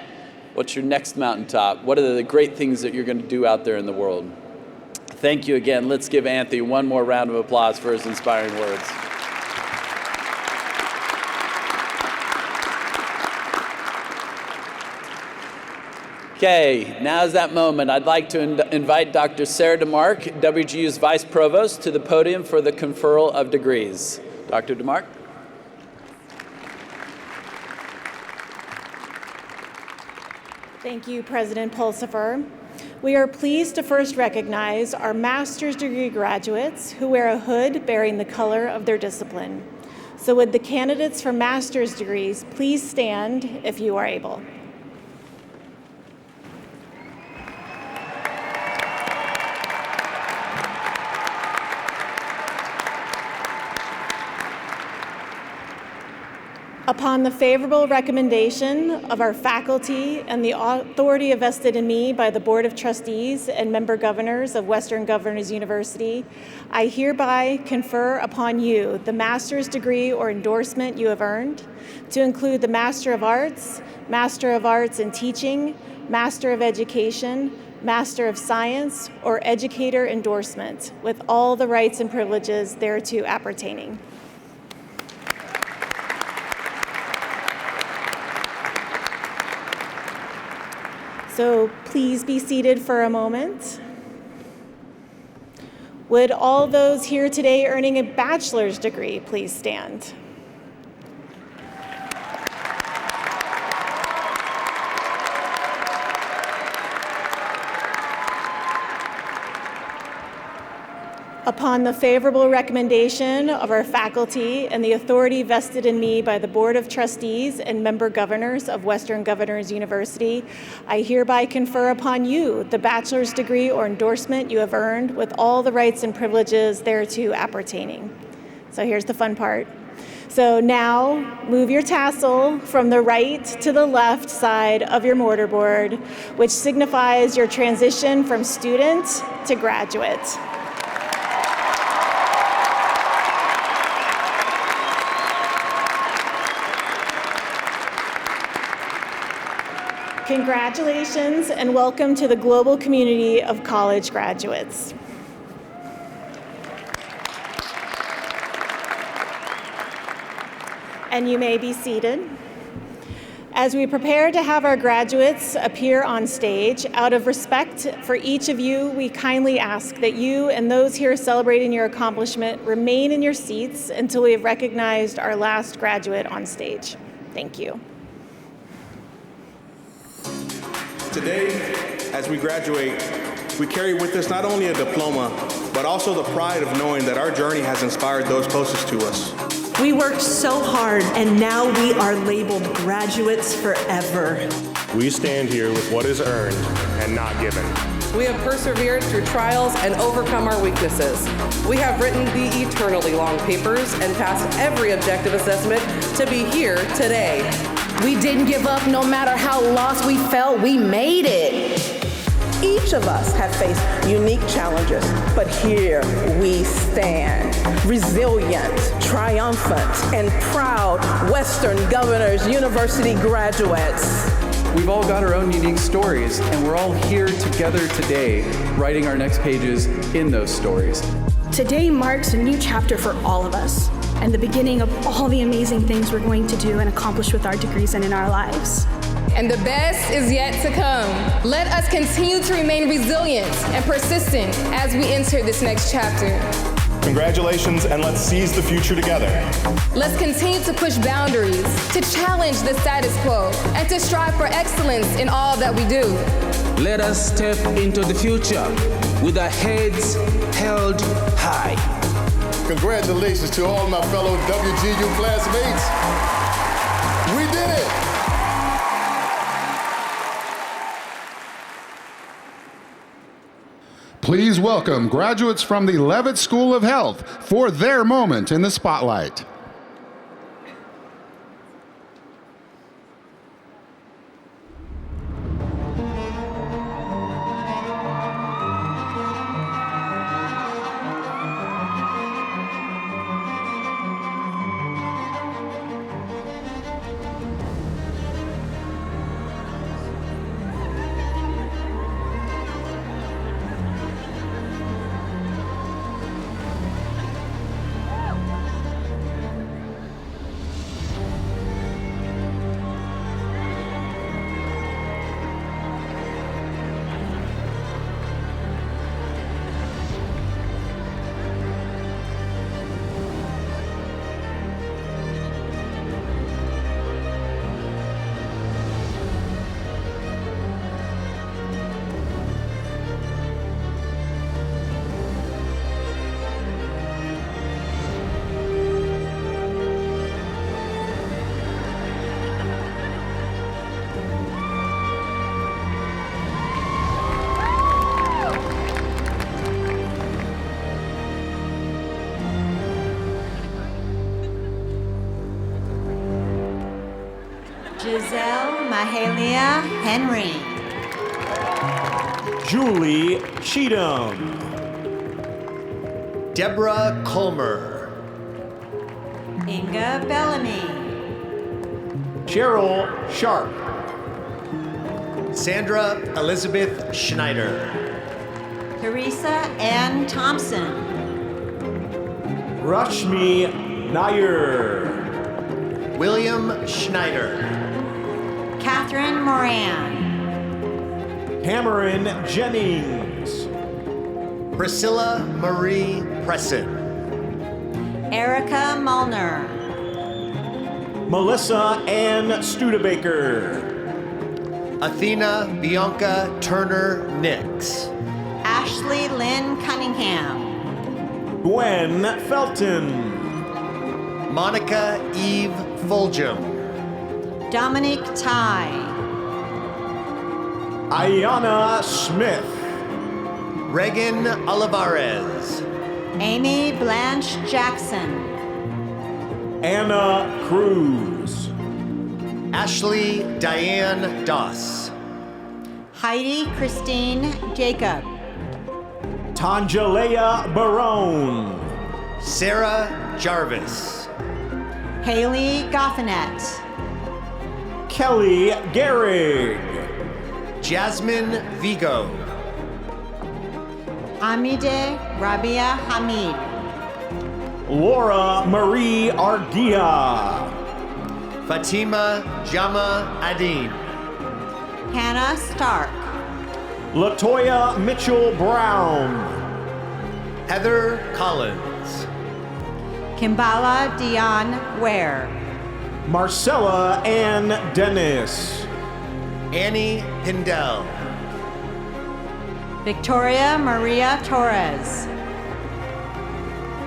What's your next mountaintop? What are the great things that you're going to do out there in the world? Thank you again. Let's give Anthony one more round of applause for his inspiring words. Okay, now's that moment. I'd like to invite Dr. Sarah DeMark, WGU's Vice Provost, to the podium for the conferral of degrees. Dr. DeMark. Thank you, President Pulsifer. We are pleased to first recognize our master's degree graduates who wear a hood bearing the color of their discipline. So would the candidates for master's degrees please stand if you are able. Upon the favorable recommendation of our faculty and the authority vested in me by the Board of Trustees and member governors of Western Governors University, I hereby confer upon you the master's degree or endorsement you have earned, to include the Master of Arts in Teaching, Master of Education, Master of Science, or Educator endorsement, with all the rights and privileges thereto appertaining. So please be seated for a moment. Would all those here today earning a bachelor's degree please stand? Upon the favorable recommendation of our faculty and the authority vested in me by the Board of Trustees and member governors of Western Governors University, I hereby confer upon you the bachelor's degree or endorsement you have earned with all the rights and privileges thereto appertaining. So here's the fun part. So now move your tassel from the right to the left side of your mortarboard, which signifies your transition from student to graduate. Congratulations and welcome to the global community of college graduates. And you may be seated. As we prepare to have our graduates appear on stage, out of respect for each of you, we kindly ask that you and those here celebrating your accomplishment remain in your seats until we have recognized our last graduate on stage. Thank you. Today, as we graduate, we carry with us not only a diploma, but also the pride of knowing that our journey has inspired those closest to us. We worked so hard, and now we are labeled graduates forever. We stand here with what is earned and not given. We have persevered through trials and overcome our weaknesses. We have written the eternally long papers and passed every objective assessment to be here today. We didn't give up no matter how lost we felt, we made it. Each of us have faced unique challenges, but here we stand, resilient, triumphant, and proud Western Governors University graduates. We've all got our own unique stories, and we're all here together today, writing our next pages in those stories. Today marks a new chapter for all of us, and the beginning of all the amazing things we're going to do and accomplish with our degrees and in our lives. And the best is yet to come. Let us continue to remain resilient and persistent as we enter this next chapter. Congratulations, and let's seize the future together. Let's continue to push boundaries, to challenge the status quo, and to strive for excellence in all that we do. Let us step into the future with our heads held high. Congratulations to all my fellow WGU classmates. We did it! Please welcome graduates from the Leavitt School of Health for their moment in the spotlight. Giselle Mahalia Henry. Julie Cheatham. Deborah Colmer. Inga Bellamy. Cheryl Sharp. Sandra Elizabeth Schneider. Teresa Ann Thompson. Rashmi Nair. William Schneider. Catherine Moran. Cameron Jennings. Priscilla Marie Presson. Erica Mulner. Melissa Ann Studebaker. Athena Bianca Turner Nix. Ashley Lynn Cunningham. Gwen Felton. Monica Eve Fulgham. Dominique Ty. Ayana Smith. Regan Olivares. Amy Blanche Jackson. Anna Cruz. Ashley Diane Doss. Heidi Christine Jacob. Tanjalea Barone. Sarah Jarvis. Haley Goffinet. Kelly Gehrig. Jasmine Vigo. Amide Rabia Hamid. Laura Marie Arguia. Fatima Jama Adin. Hannah Stark. Latoya Mitchell Brown. Heather Collins. Kimbala Dion Ware. Marcella Ann Dennis. Annie Hindell. Victoria Maria Torres.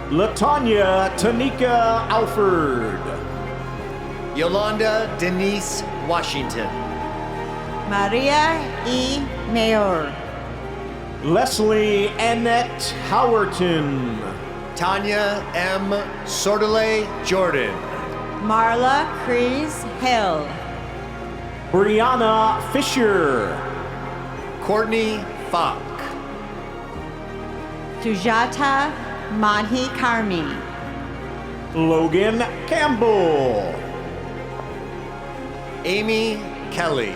Latanya Tanika Alford. Yolanda Denise Washington. Maria E. Mayor. Leslie Annette Howerton. Tanya M. Sordelay Jordan. Marla Crees Hill. Brianna Fisher. Courtney Falk. Sujata Madhi Karmi. Logan Campbell. Amy Kelly.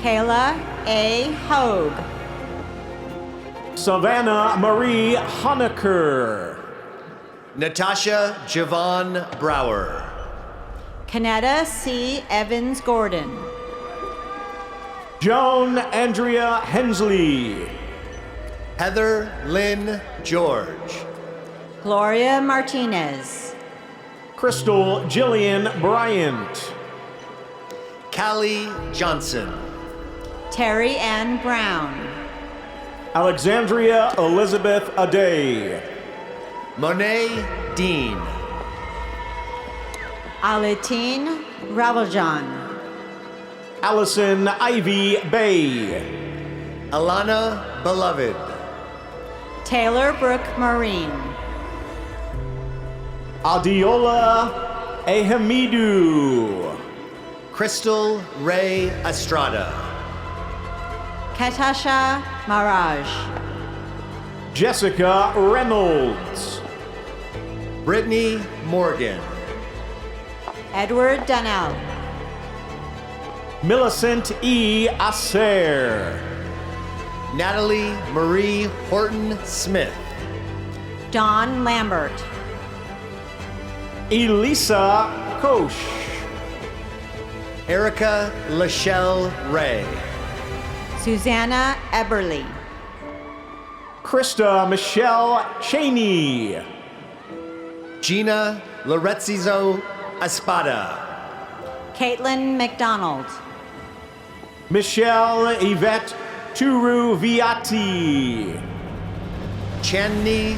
Kayla A. Hogue. Savannah Marie Honecker. Natasha Javon Brower. Kanetta C. Evans Gordon. Joan Andrea Hensley. Heather Lynn George. Gloria Martinez. Crystal Jillian Bryant. Callie Johnson. Terry Ann Brown. Alexandria Elizabeth Aday. Monet Dean. Alatine Ravaljan. Allison Ivy Bay. Alana Beloved. Taylor Brooke Marine. Adiola Ehemidu. Crystal Ray Estrada. Katasha Maraj. Jessica Reynolds. Brittany Morgan. Edward Donnell. Millicent E. Acer. Natalie Marie Horton Smith. Dawn Lambert. Elisa Koch. Erica Lachelle Ray. Susanna Eberly. Krista Michelle Cheney. Gina Loretzizo Espada. Caitlin McDonald. Michelle Yvette Turu Viati. Chandni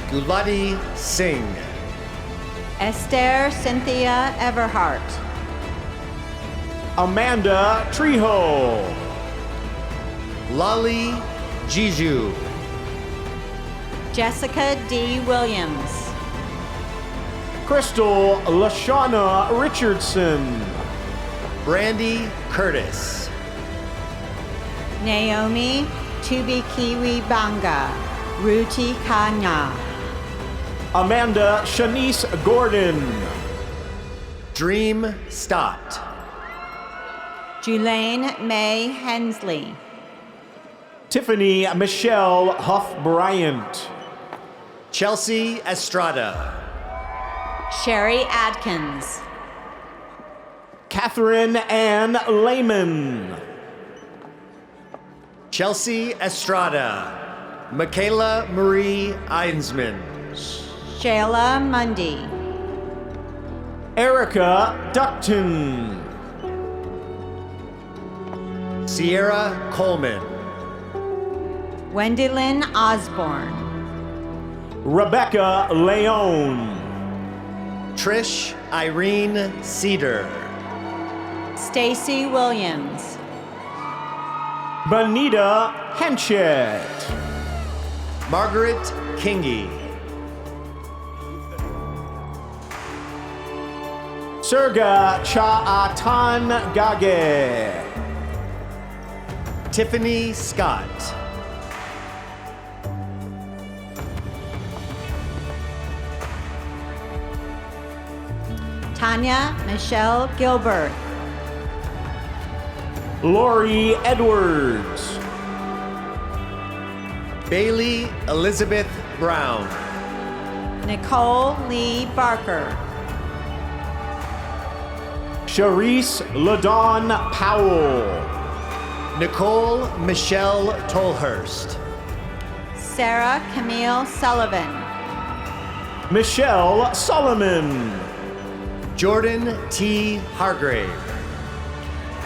Gulati Singh. Esther Cynthia Everhart. Amanda Trejo. Lali Jiju. Jessica D. Williams. Crystal Lashana Richardson. Brandy Curtis. Naomi Tubikiwi Banga. Ruti Kanya. Amanda Shanice Gordon. Dream Stott. Julaine May Hensley. Tiffany Michelle Huff Bryant. Chelsea Estrada. Sherry Adkins. Catherine Ann Lehman. Chelsea Estrada. Michaela Marie Einsman. Shayla Mundy. Erica Ducton. Sierra Coleman. Wendylyn Osborne. Rebecca Leone. Trish Irene Cedar. Stacy Williams. Benita Henchet. Margaret Kingy. Surga Chaatan Gage. Tiffany Scott. Tanya Michelle Gilbert. Lori Edwards. Bailey Elizabeth Brown. Nicole Lee Barker. Charisse LaDawn Powell. Nicole Michelle Tolhurst. Sarah Camille Sullivan. Michelle Solomon. Jordan T. Hargrave.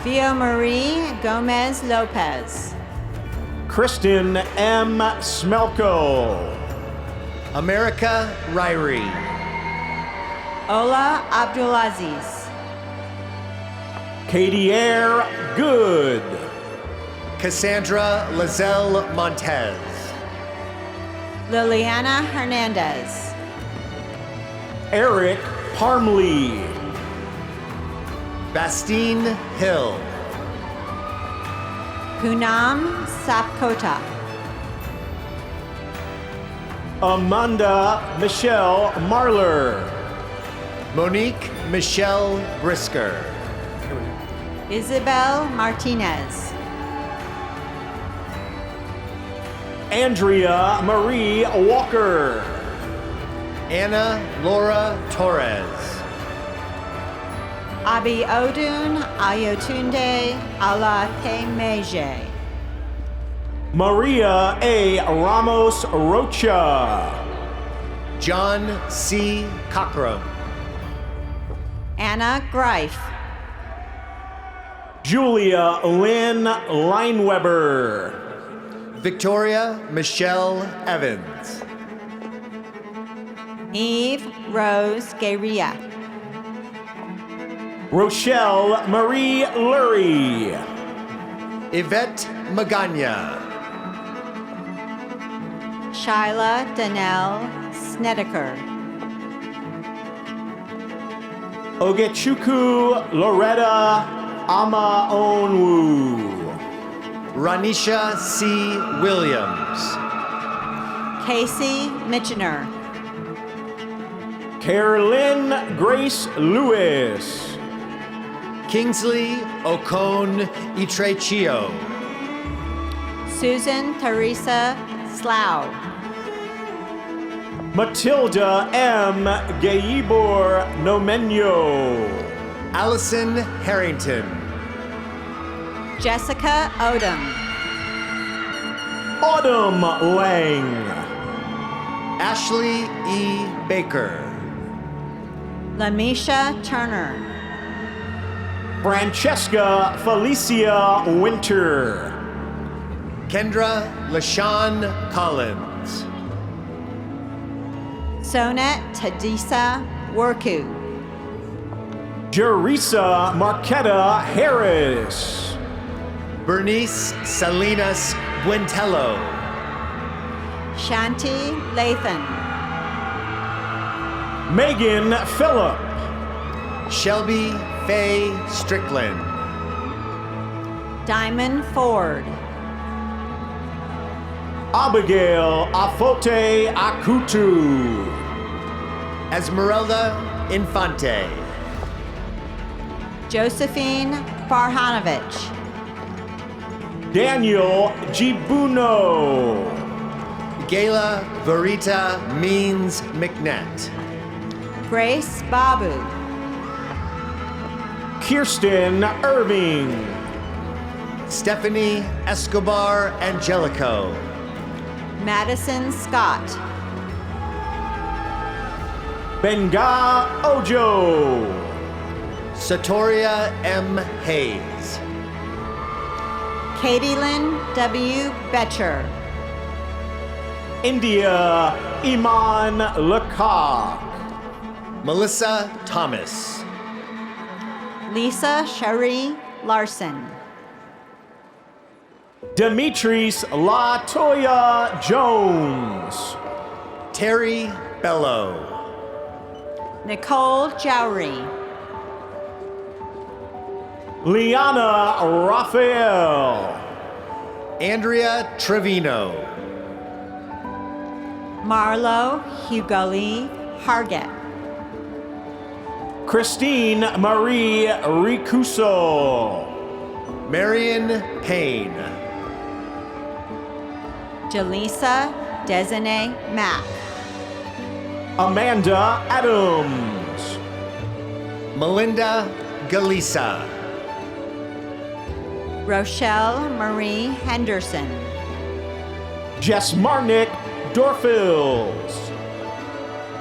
Vio Marie Gomez Lopez. Kristen M. Smelko. America Ryrie. Ola Abdulaziz. Katie Air Good. Cassandra Lizelle Montez. Liliana Hernandez. Eric Parmley. Bastine Hill. Poonam Sapkota. Amanda Michelle Marler. Monique Michelle Brisker. Isabel Martinez. Andrea Marie Walker. Anna Laura Torres. Abi Odun Ayotunde Alatemeje. Maria A. Ramos Rocha. John C. Cockrum. Anna Greif. Julia Lynn Lineweber. Victoria Michelle Evans. Eve Rose Guerilla. Rochelle Marie Lurie. Yvette Magana. Shyla Danelle Snedeker. Ogechuku Loretta Amaonwu. Ranisha C. Williams. Casey Mitchener. Carolyn Grace Lewis. Kingsley Ocon Itrechio. Susan Teresa Slough. Matilda M. Gayibor Nomenyo. Allison Harrington. Jessica Odom. Autumn Lang. Ashley E. Baker. Lamisha Turner. Francesca Felicia Winter. Kendra LaShawn Collins. Sonet Tadisa Worku. Jerisa Marquetta Harris. Bernice Salinas Buentello. Shanti Lathan. Megan Phillip. Shelby Faye Strickland. Diamond Ford. Abigail Afote Akutu. Esmeralda Infante. Josephine Farhanovich. Daniel Gibuno. Gayla Verita Means McNett. Grace Babu. Kirsten Irving. Stephanie Escobar Angelico. Madison Scott. Benga Ojo. Satoria M. Hayes. Katylyn W. Betcher. India Iman Lecoq. Melissa Thomas. Lisa Cherie Larson. Demetrice Latoya Jones. Terry Bello. Nicole Jowry. Liana Raphael. Andrea Trevino. Marlo Hugolie Hargett. Christine Marie Ricuso. Marion Payne. Jaleesa Desane Mack. Amanda Adams. Melinda Galisa. Rochelle Marie Henderson. Jesmarnik Dorfils.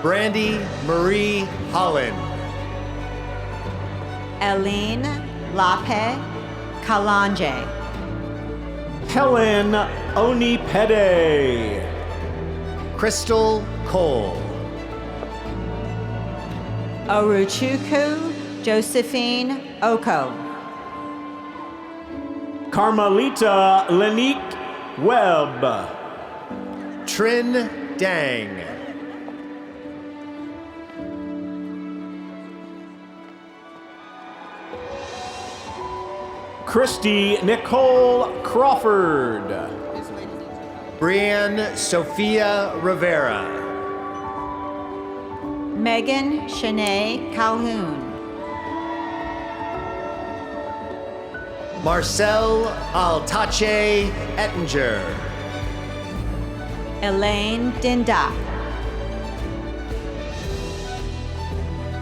Brandy Marie Holland. Eileen Lape Kalanje. Helen Onipede. Crystal Cole. Oruchuku Josephine Oko. Carmelita Lenique Webb. Trin Dang. Christy Nicole Crawford. Brianne Sophia Rivera. Megan Shanae Calhoun. Marcel Altache Ettinger. Elaine Dinda.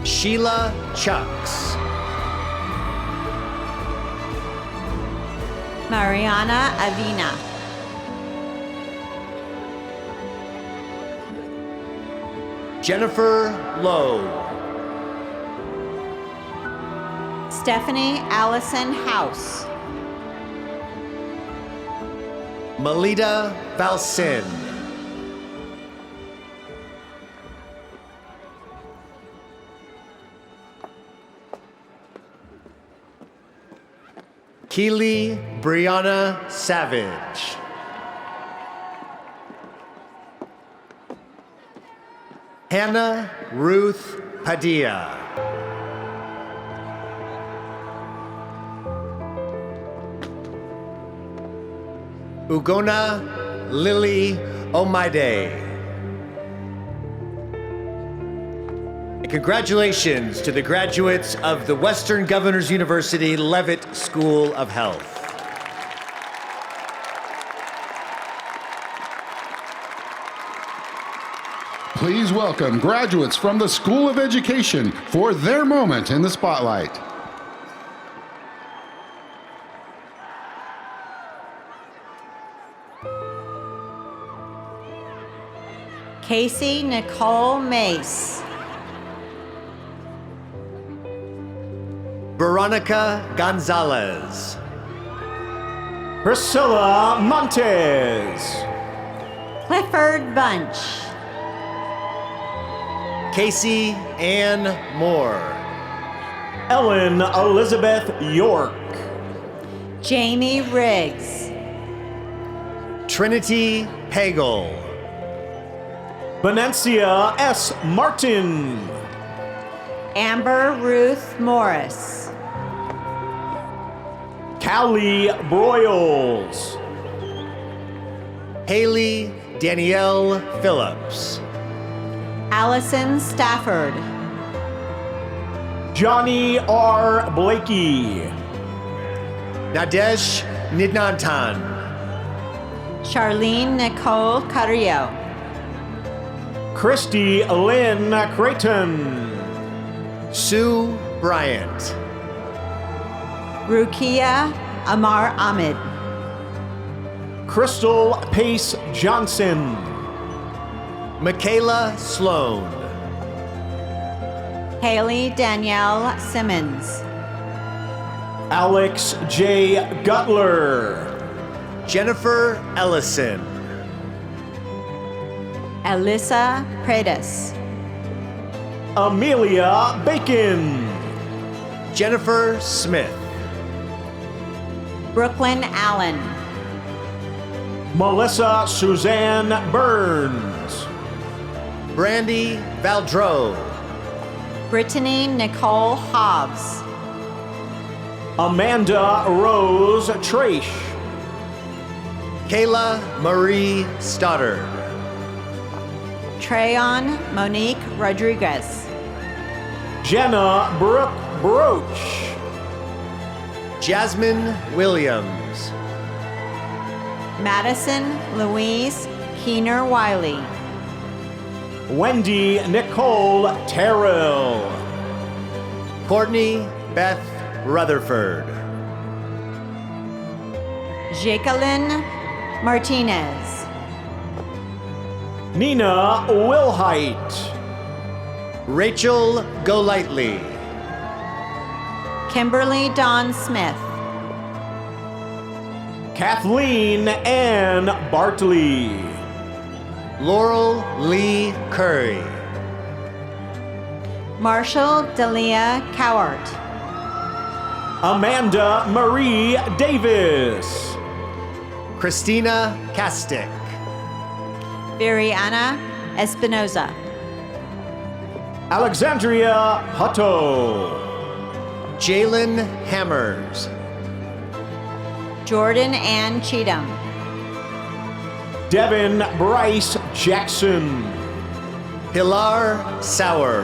Sheila Chucks. Mariana Avina. Jennifer Lowe. Stephanie Allison House. Melita Valsin. Keely Brianna Savage. Hannah Ruth Padilla. Ugona Lily Omaide. And congratulations to the graduates of the Western Governors University Leavitt School of Health. Please welcome graduates from the School of Education for their moment in the spotlight. Casey Nicole Mace. Veronica Gonzalez. Priscilla Montez. Clifford Bunch. Casey Ann Moore. Ellen Elizabeth York. Jamie Riggs. Trinity Pagel. Venencia S. Martin. Amber Ruth Morris. Callie Broyles. Haley Danielle Phillips. Allison Stafford. Johnny R. Blakey. Nadesh Nidnantan. Charlene Nicole Carrillo. Christy Lynn Creighton. Sue Bryant. Rukia Amar Ahmed. Crystal Pace Johnson. Michaela Sloan. Haley Danielle Simmons. Alex J. Gutler. Jennifer Ellison. Alyssa Predis. Amelia Bacon. Jennifer Smith. Brooklyn Allen. Melissa Suzanne Burns. Brandy Valdreau. Brittany Nicole Hobbs. Amanda Rose Traish. Kayla Marie Stoddard. Treyon Monique Rodriguez. Jenna Brooke Broach. Jasmine Williams. Madison Louise Keener Wiley. Wendy Nicole Terrell. Courtney Beth Rutherford. Jacqueline Martinez. Nina Wilhite. Rachel Golightly. Kimberly Dawn Smith. Kathleen Ann Bartley. Laurel Lee Curry. Marshall Delia Cowart. Amanda Marie Davis. Christina Kastick. Viriana Espinoza. Alexandria Hutto. Jalen Hammers. Jordan Ann Cheatham. Devin Bryce Jackson. Pilar Sauer.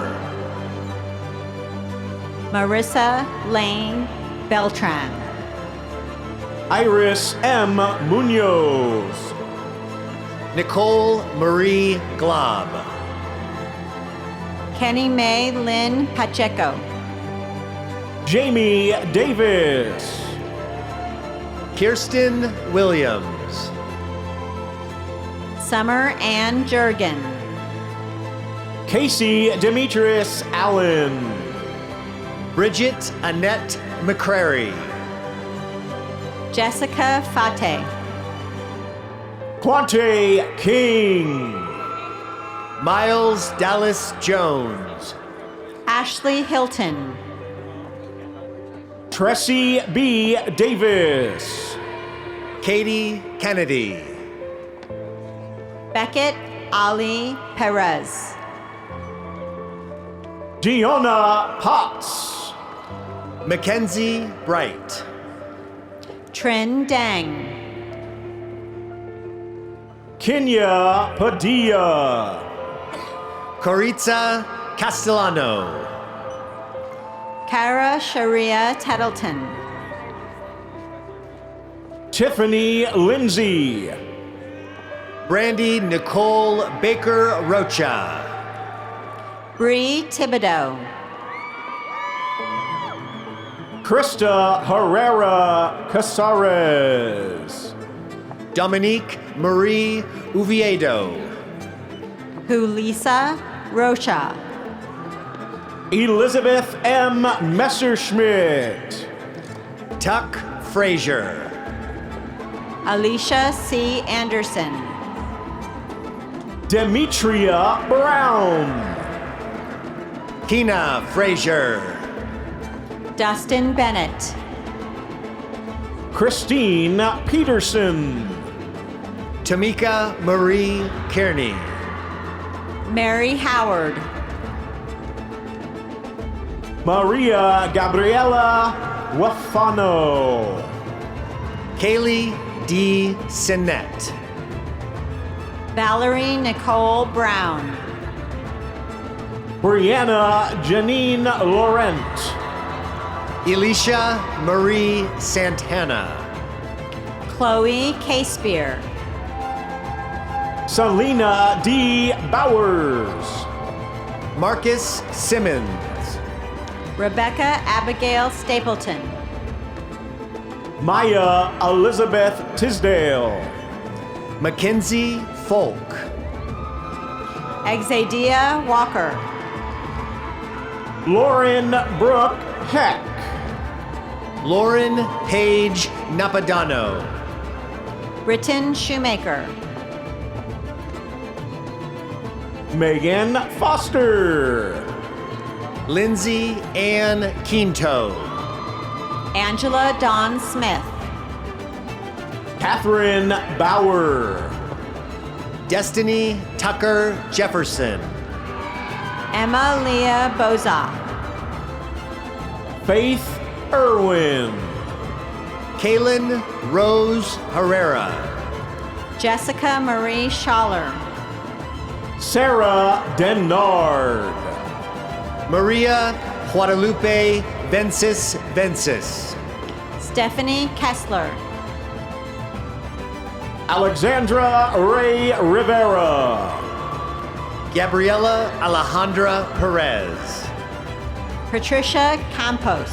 Marissa Lane Beltran. Iris M. Munoz. Nicole Marie Glob. Kenny May Lynn Pacheco. Jamie Davis. Kirsten Williams. Summer Ann Jurgen. Casey Demetrius Allen. Bridget Annette McCrary. Jessica Fate. Quante King. Miles Dallas Jones. Ashley Hilton. Tressie B. Davis. Katie Kennedy. Beckett Ali Perez. Diona Potts. Mackenzie Bright. Trin Dang. Kenya Padilla. Coritza Castellano. Kara Sharia Tettleton. Tiffany Lindsay. Brandy Nicole Baker Rocha. Bree Thibodeau. Krista Herrera Casares. Dominique Marie Uviedo. Julissa Rocha. Elizabeth M. Messerschmidt. Tuck Frazier. Alicia C. Anderson. Demetria Brown. Kina Frazier. Dustin Bennett. Christine Peterson. Tamika Marie Kearney. Mary Howard. Maria Gabriela Wafano. Kaylee D. Sinnette. Valerie Nicole Brown. Brianna Janine Laurent. Elisha Marie Santana. Chloe Casebeer. Selena D. Bowers. Marcus Simmons. Rebecca Abigail Stapleton. Maya Elizabeth Tisdale. Mackenzie Folk. Exadia Walker. Lauren Brooke Heck. Lauren Page Napadano. Britton Shoemaker. Megan Foster. Lindsay Ann Quinto. Angela Dawn Smith. Catherine Bauer. Destiny Tucker Jefferson. Emma Leah Boza. Faith Irwin. Kaylin Rose Herrera. Jessica Marie Schaller. Sarah Denard. Maria Guadalupe Vences. Stephanie Kessler. Alexandra Ray Rivera. Gabriela Alejandra Perez. Patricia Campos.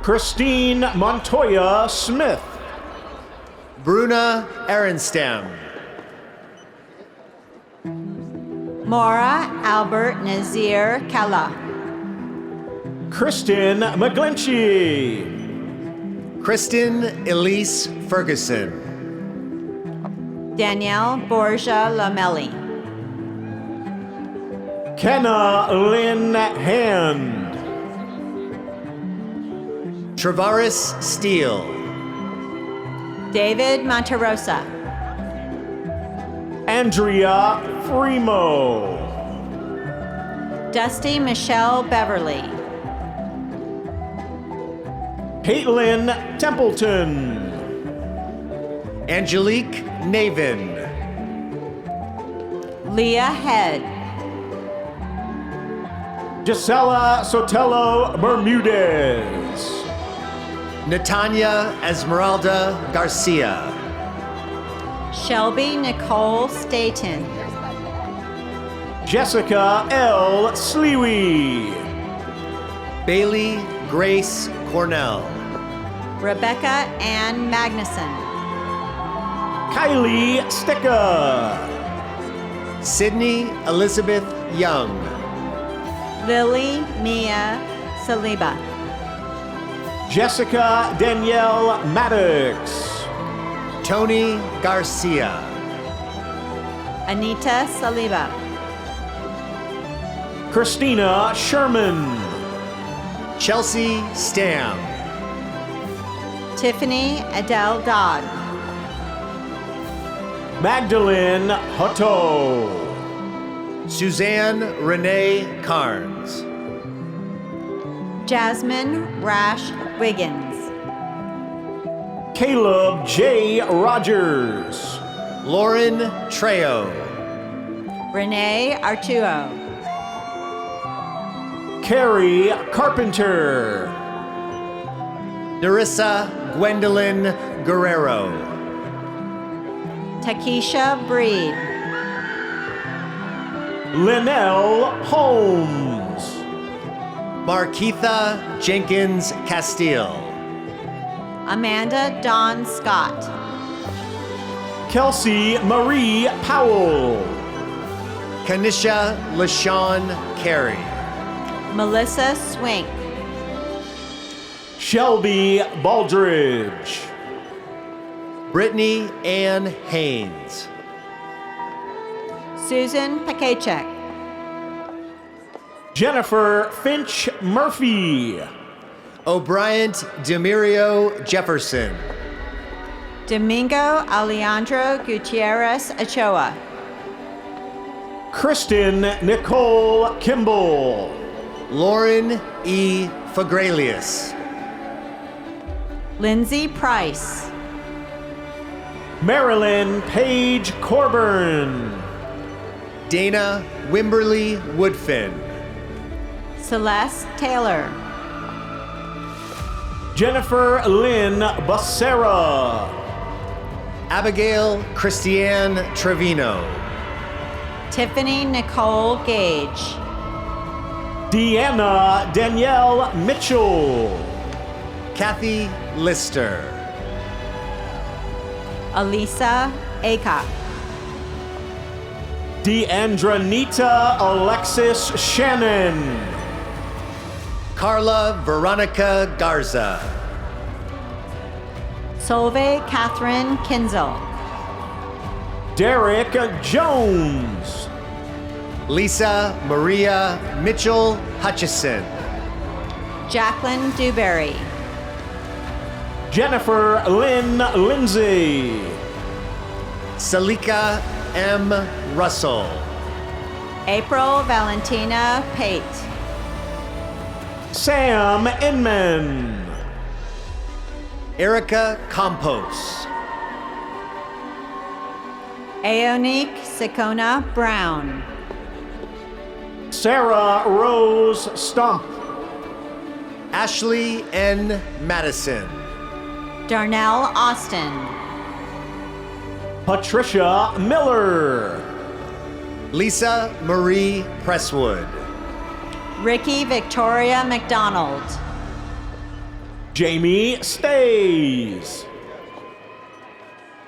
Christine Montoya Smith. Bruna Arenstam. Maura Albert Nazir Kalla. Kristen McGlinchey. Kristen Elise Ferguson. Danielle Borgia Lamelli. Kenna Lynn Hand. Travaris Steele. David Monterosa. Andrea Fremo. Dusty Michelle Beverly. Caitlin Templeton. Angelique Navin. Leah Head. Gisela Sotelo Bermudez. Natanya Esmeralda Garcia. Shelby Nicole Staten. Jessica L. Slewy. Bailey Grace Cornell. Rebecca Ann Magnuson. Kylie Sticka. Sydney Elizabeth Young. Lily Mia Saliba. Jessica Danielle Maddox. Tony Garcia. Anita Saliba. Christina Sherman. Chelsea Stam. Tiffany Adele Dodd. Magdalene Hutto. Suzanne Renee Carnes. Jasmine Rash Wiggins. Caleb J. Rogers. Lauren Trejo. Renee Artuo. Carrie Carpenter. Narissa Gwendolyn Guerrero. Takesha Breed. Linnell Holmes. Markeitha Jenkins Castile. Amanda Dawn Scott. Kelsey Marie Powell. Kanisha LaShawn Carey. Melissa Swink. Shelby Baldridge. Brittany Ann Haynes. Susan Pakachek. Jennifer Finch Murphy. O'Brien Demirio Jefferson. Domingo Alejandro Gutierrez Ochoa. Kristen Nicole Kimball. Lauren E. Fagrelius. Lindsay Price. Marilyn Page Corburn. Dana Wimberly Woodfin. Celeste Taylor. Jennifer Lynn Becerra. Abigail Christiane Trevino. Tiffany Nicole Gage. Deanna Danielle Mitchell. Kathy Lister. Elisa Aycock. Deandranita Alexis Shannon. Carla Veronica Garza. Solveig Catherine Kinzel. Derek Jones. Lisa Maria Mitchell Hutchison. Jacqueline Dewberry. Jennifer Lynn Lindsay. Salika M. Russell. April Valentina Pate. Sam Inman. Erica Campos. Aonique Sikona Brown. Sarah Rose Stump. Ashley N. Madison. Darnell Austin. Patricia Miller. Lisa Marie Presswood. Ricky Victoria McDonald. Jamie Stays.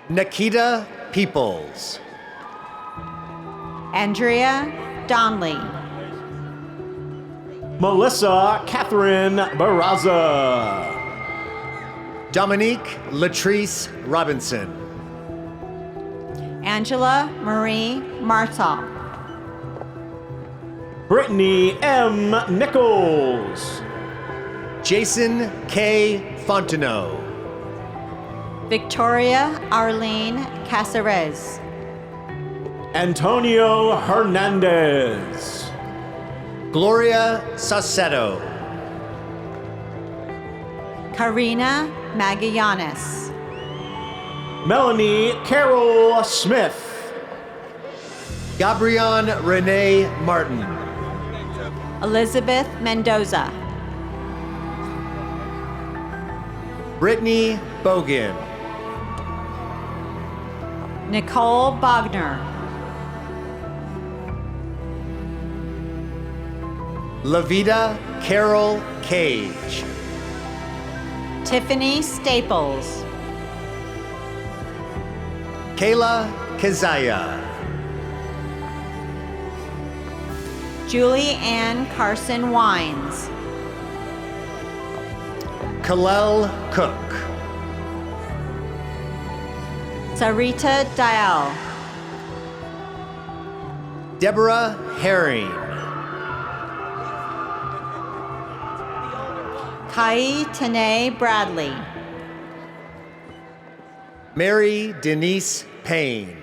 Nikita Peoples. Andrea Donley. Melissa Catherine Barraza. Dominique Latrice Robinson. Angela Marie Martha. Brittany M. Nichols. Jason K. Fontenot. Victoria Arlene Caceres. Antonio Hernandez. Gloria Sassetto. Karina Magallanes. Melanie Carol Smith. Gabrielle Renee Martin. Elizabeth Mendoza. Brittany Bogan. Nicole Bogner. Lavita Carol Cage. Tiffany Staples. Kayla Kazaya. Julie Ann Carson Wines. Kalel Cook. Sarita Dial. Deborah Herring. Kai Tanae Bradley. Mary Denise Payne.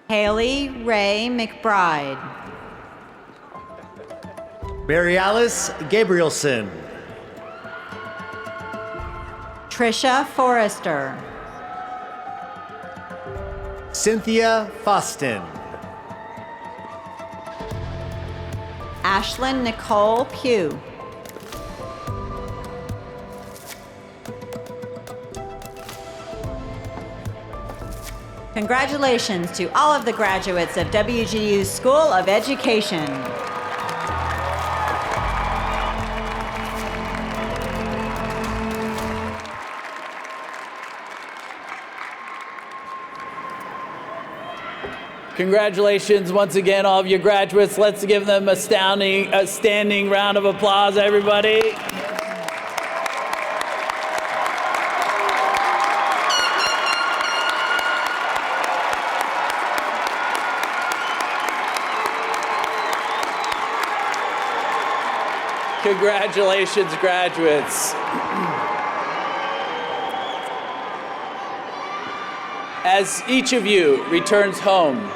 Haley Ray McBride. Mary Alice Gabrielson. Trisha Forrester. Cynthia Foston. Ashlyn Nicole Pugh. Congratulations to all of the graduates of WGU School of Education. Congratulations once again, all of you graduates. Let's give them a standing round of applause, everybody. Congratulations, graduates. As each of you returns home,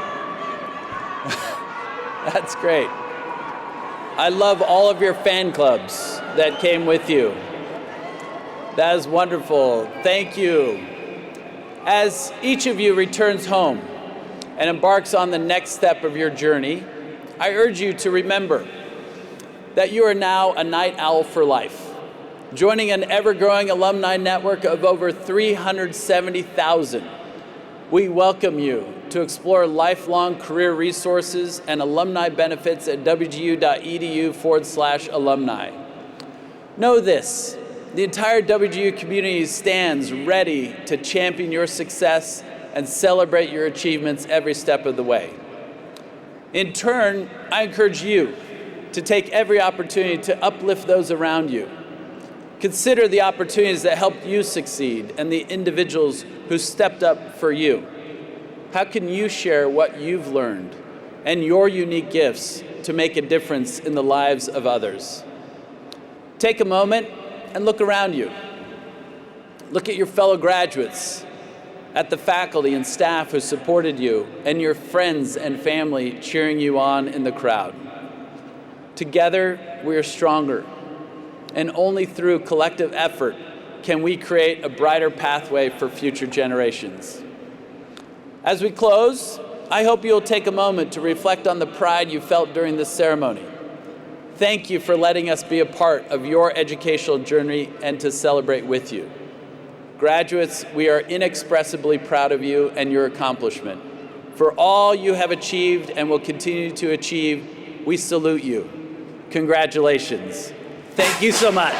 that's great. I love all of your fan clubs that came with you. That is wonderful. Thank you. As each of you returns home and embarks on the next step of your journey, I urge you to remember that you are now a night owl for life, joining an ever-growing alumni network of over 370,000. We welcome you to explore lifelong career resources and alumni benefits at wgu.edu/alumni. Know this, the entire WGU community stands ready to champion your success and celebrate your achievements every step of the way. In turn, I encourage you to take every opportunity to uplift those around you. Consider the opportunities that helped you succeed and the individuals who stepped up for you. How can you share what you've learned and your unique gifts to make a difference in the lives of others? Take a moment and look around you. Look at your fellow graduates, at the faculty and staff who supported you, and your friends and family cheering you on in the crowd. Together, we are stronger, and only through collective effort can we create a brighter pathway for future generations. As we close, I hope you'll take a moment to reflect on the pride you felt during this ceremony. Thank you for letting us be a part of your educational journey and to celebrate with you. Graduates, we are inexpressibly proud of you and your accomplishment. For all you have achieved and will continue to achieve, we salute you. Congratulations. Thank you so much.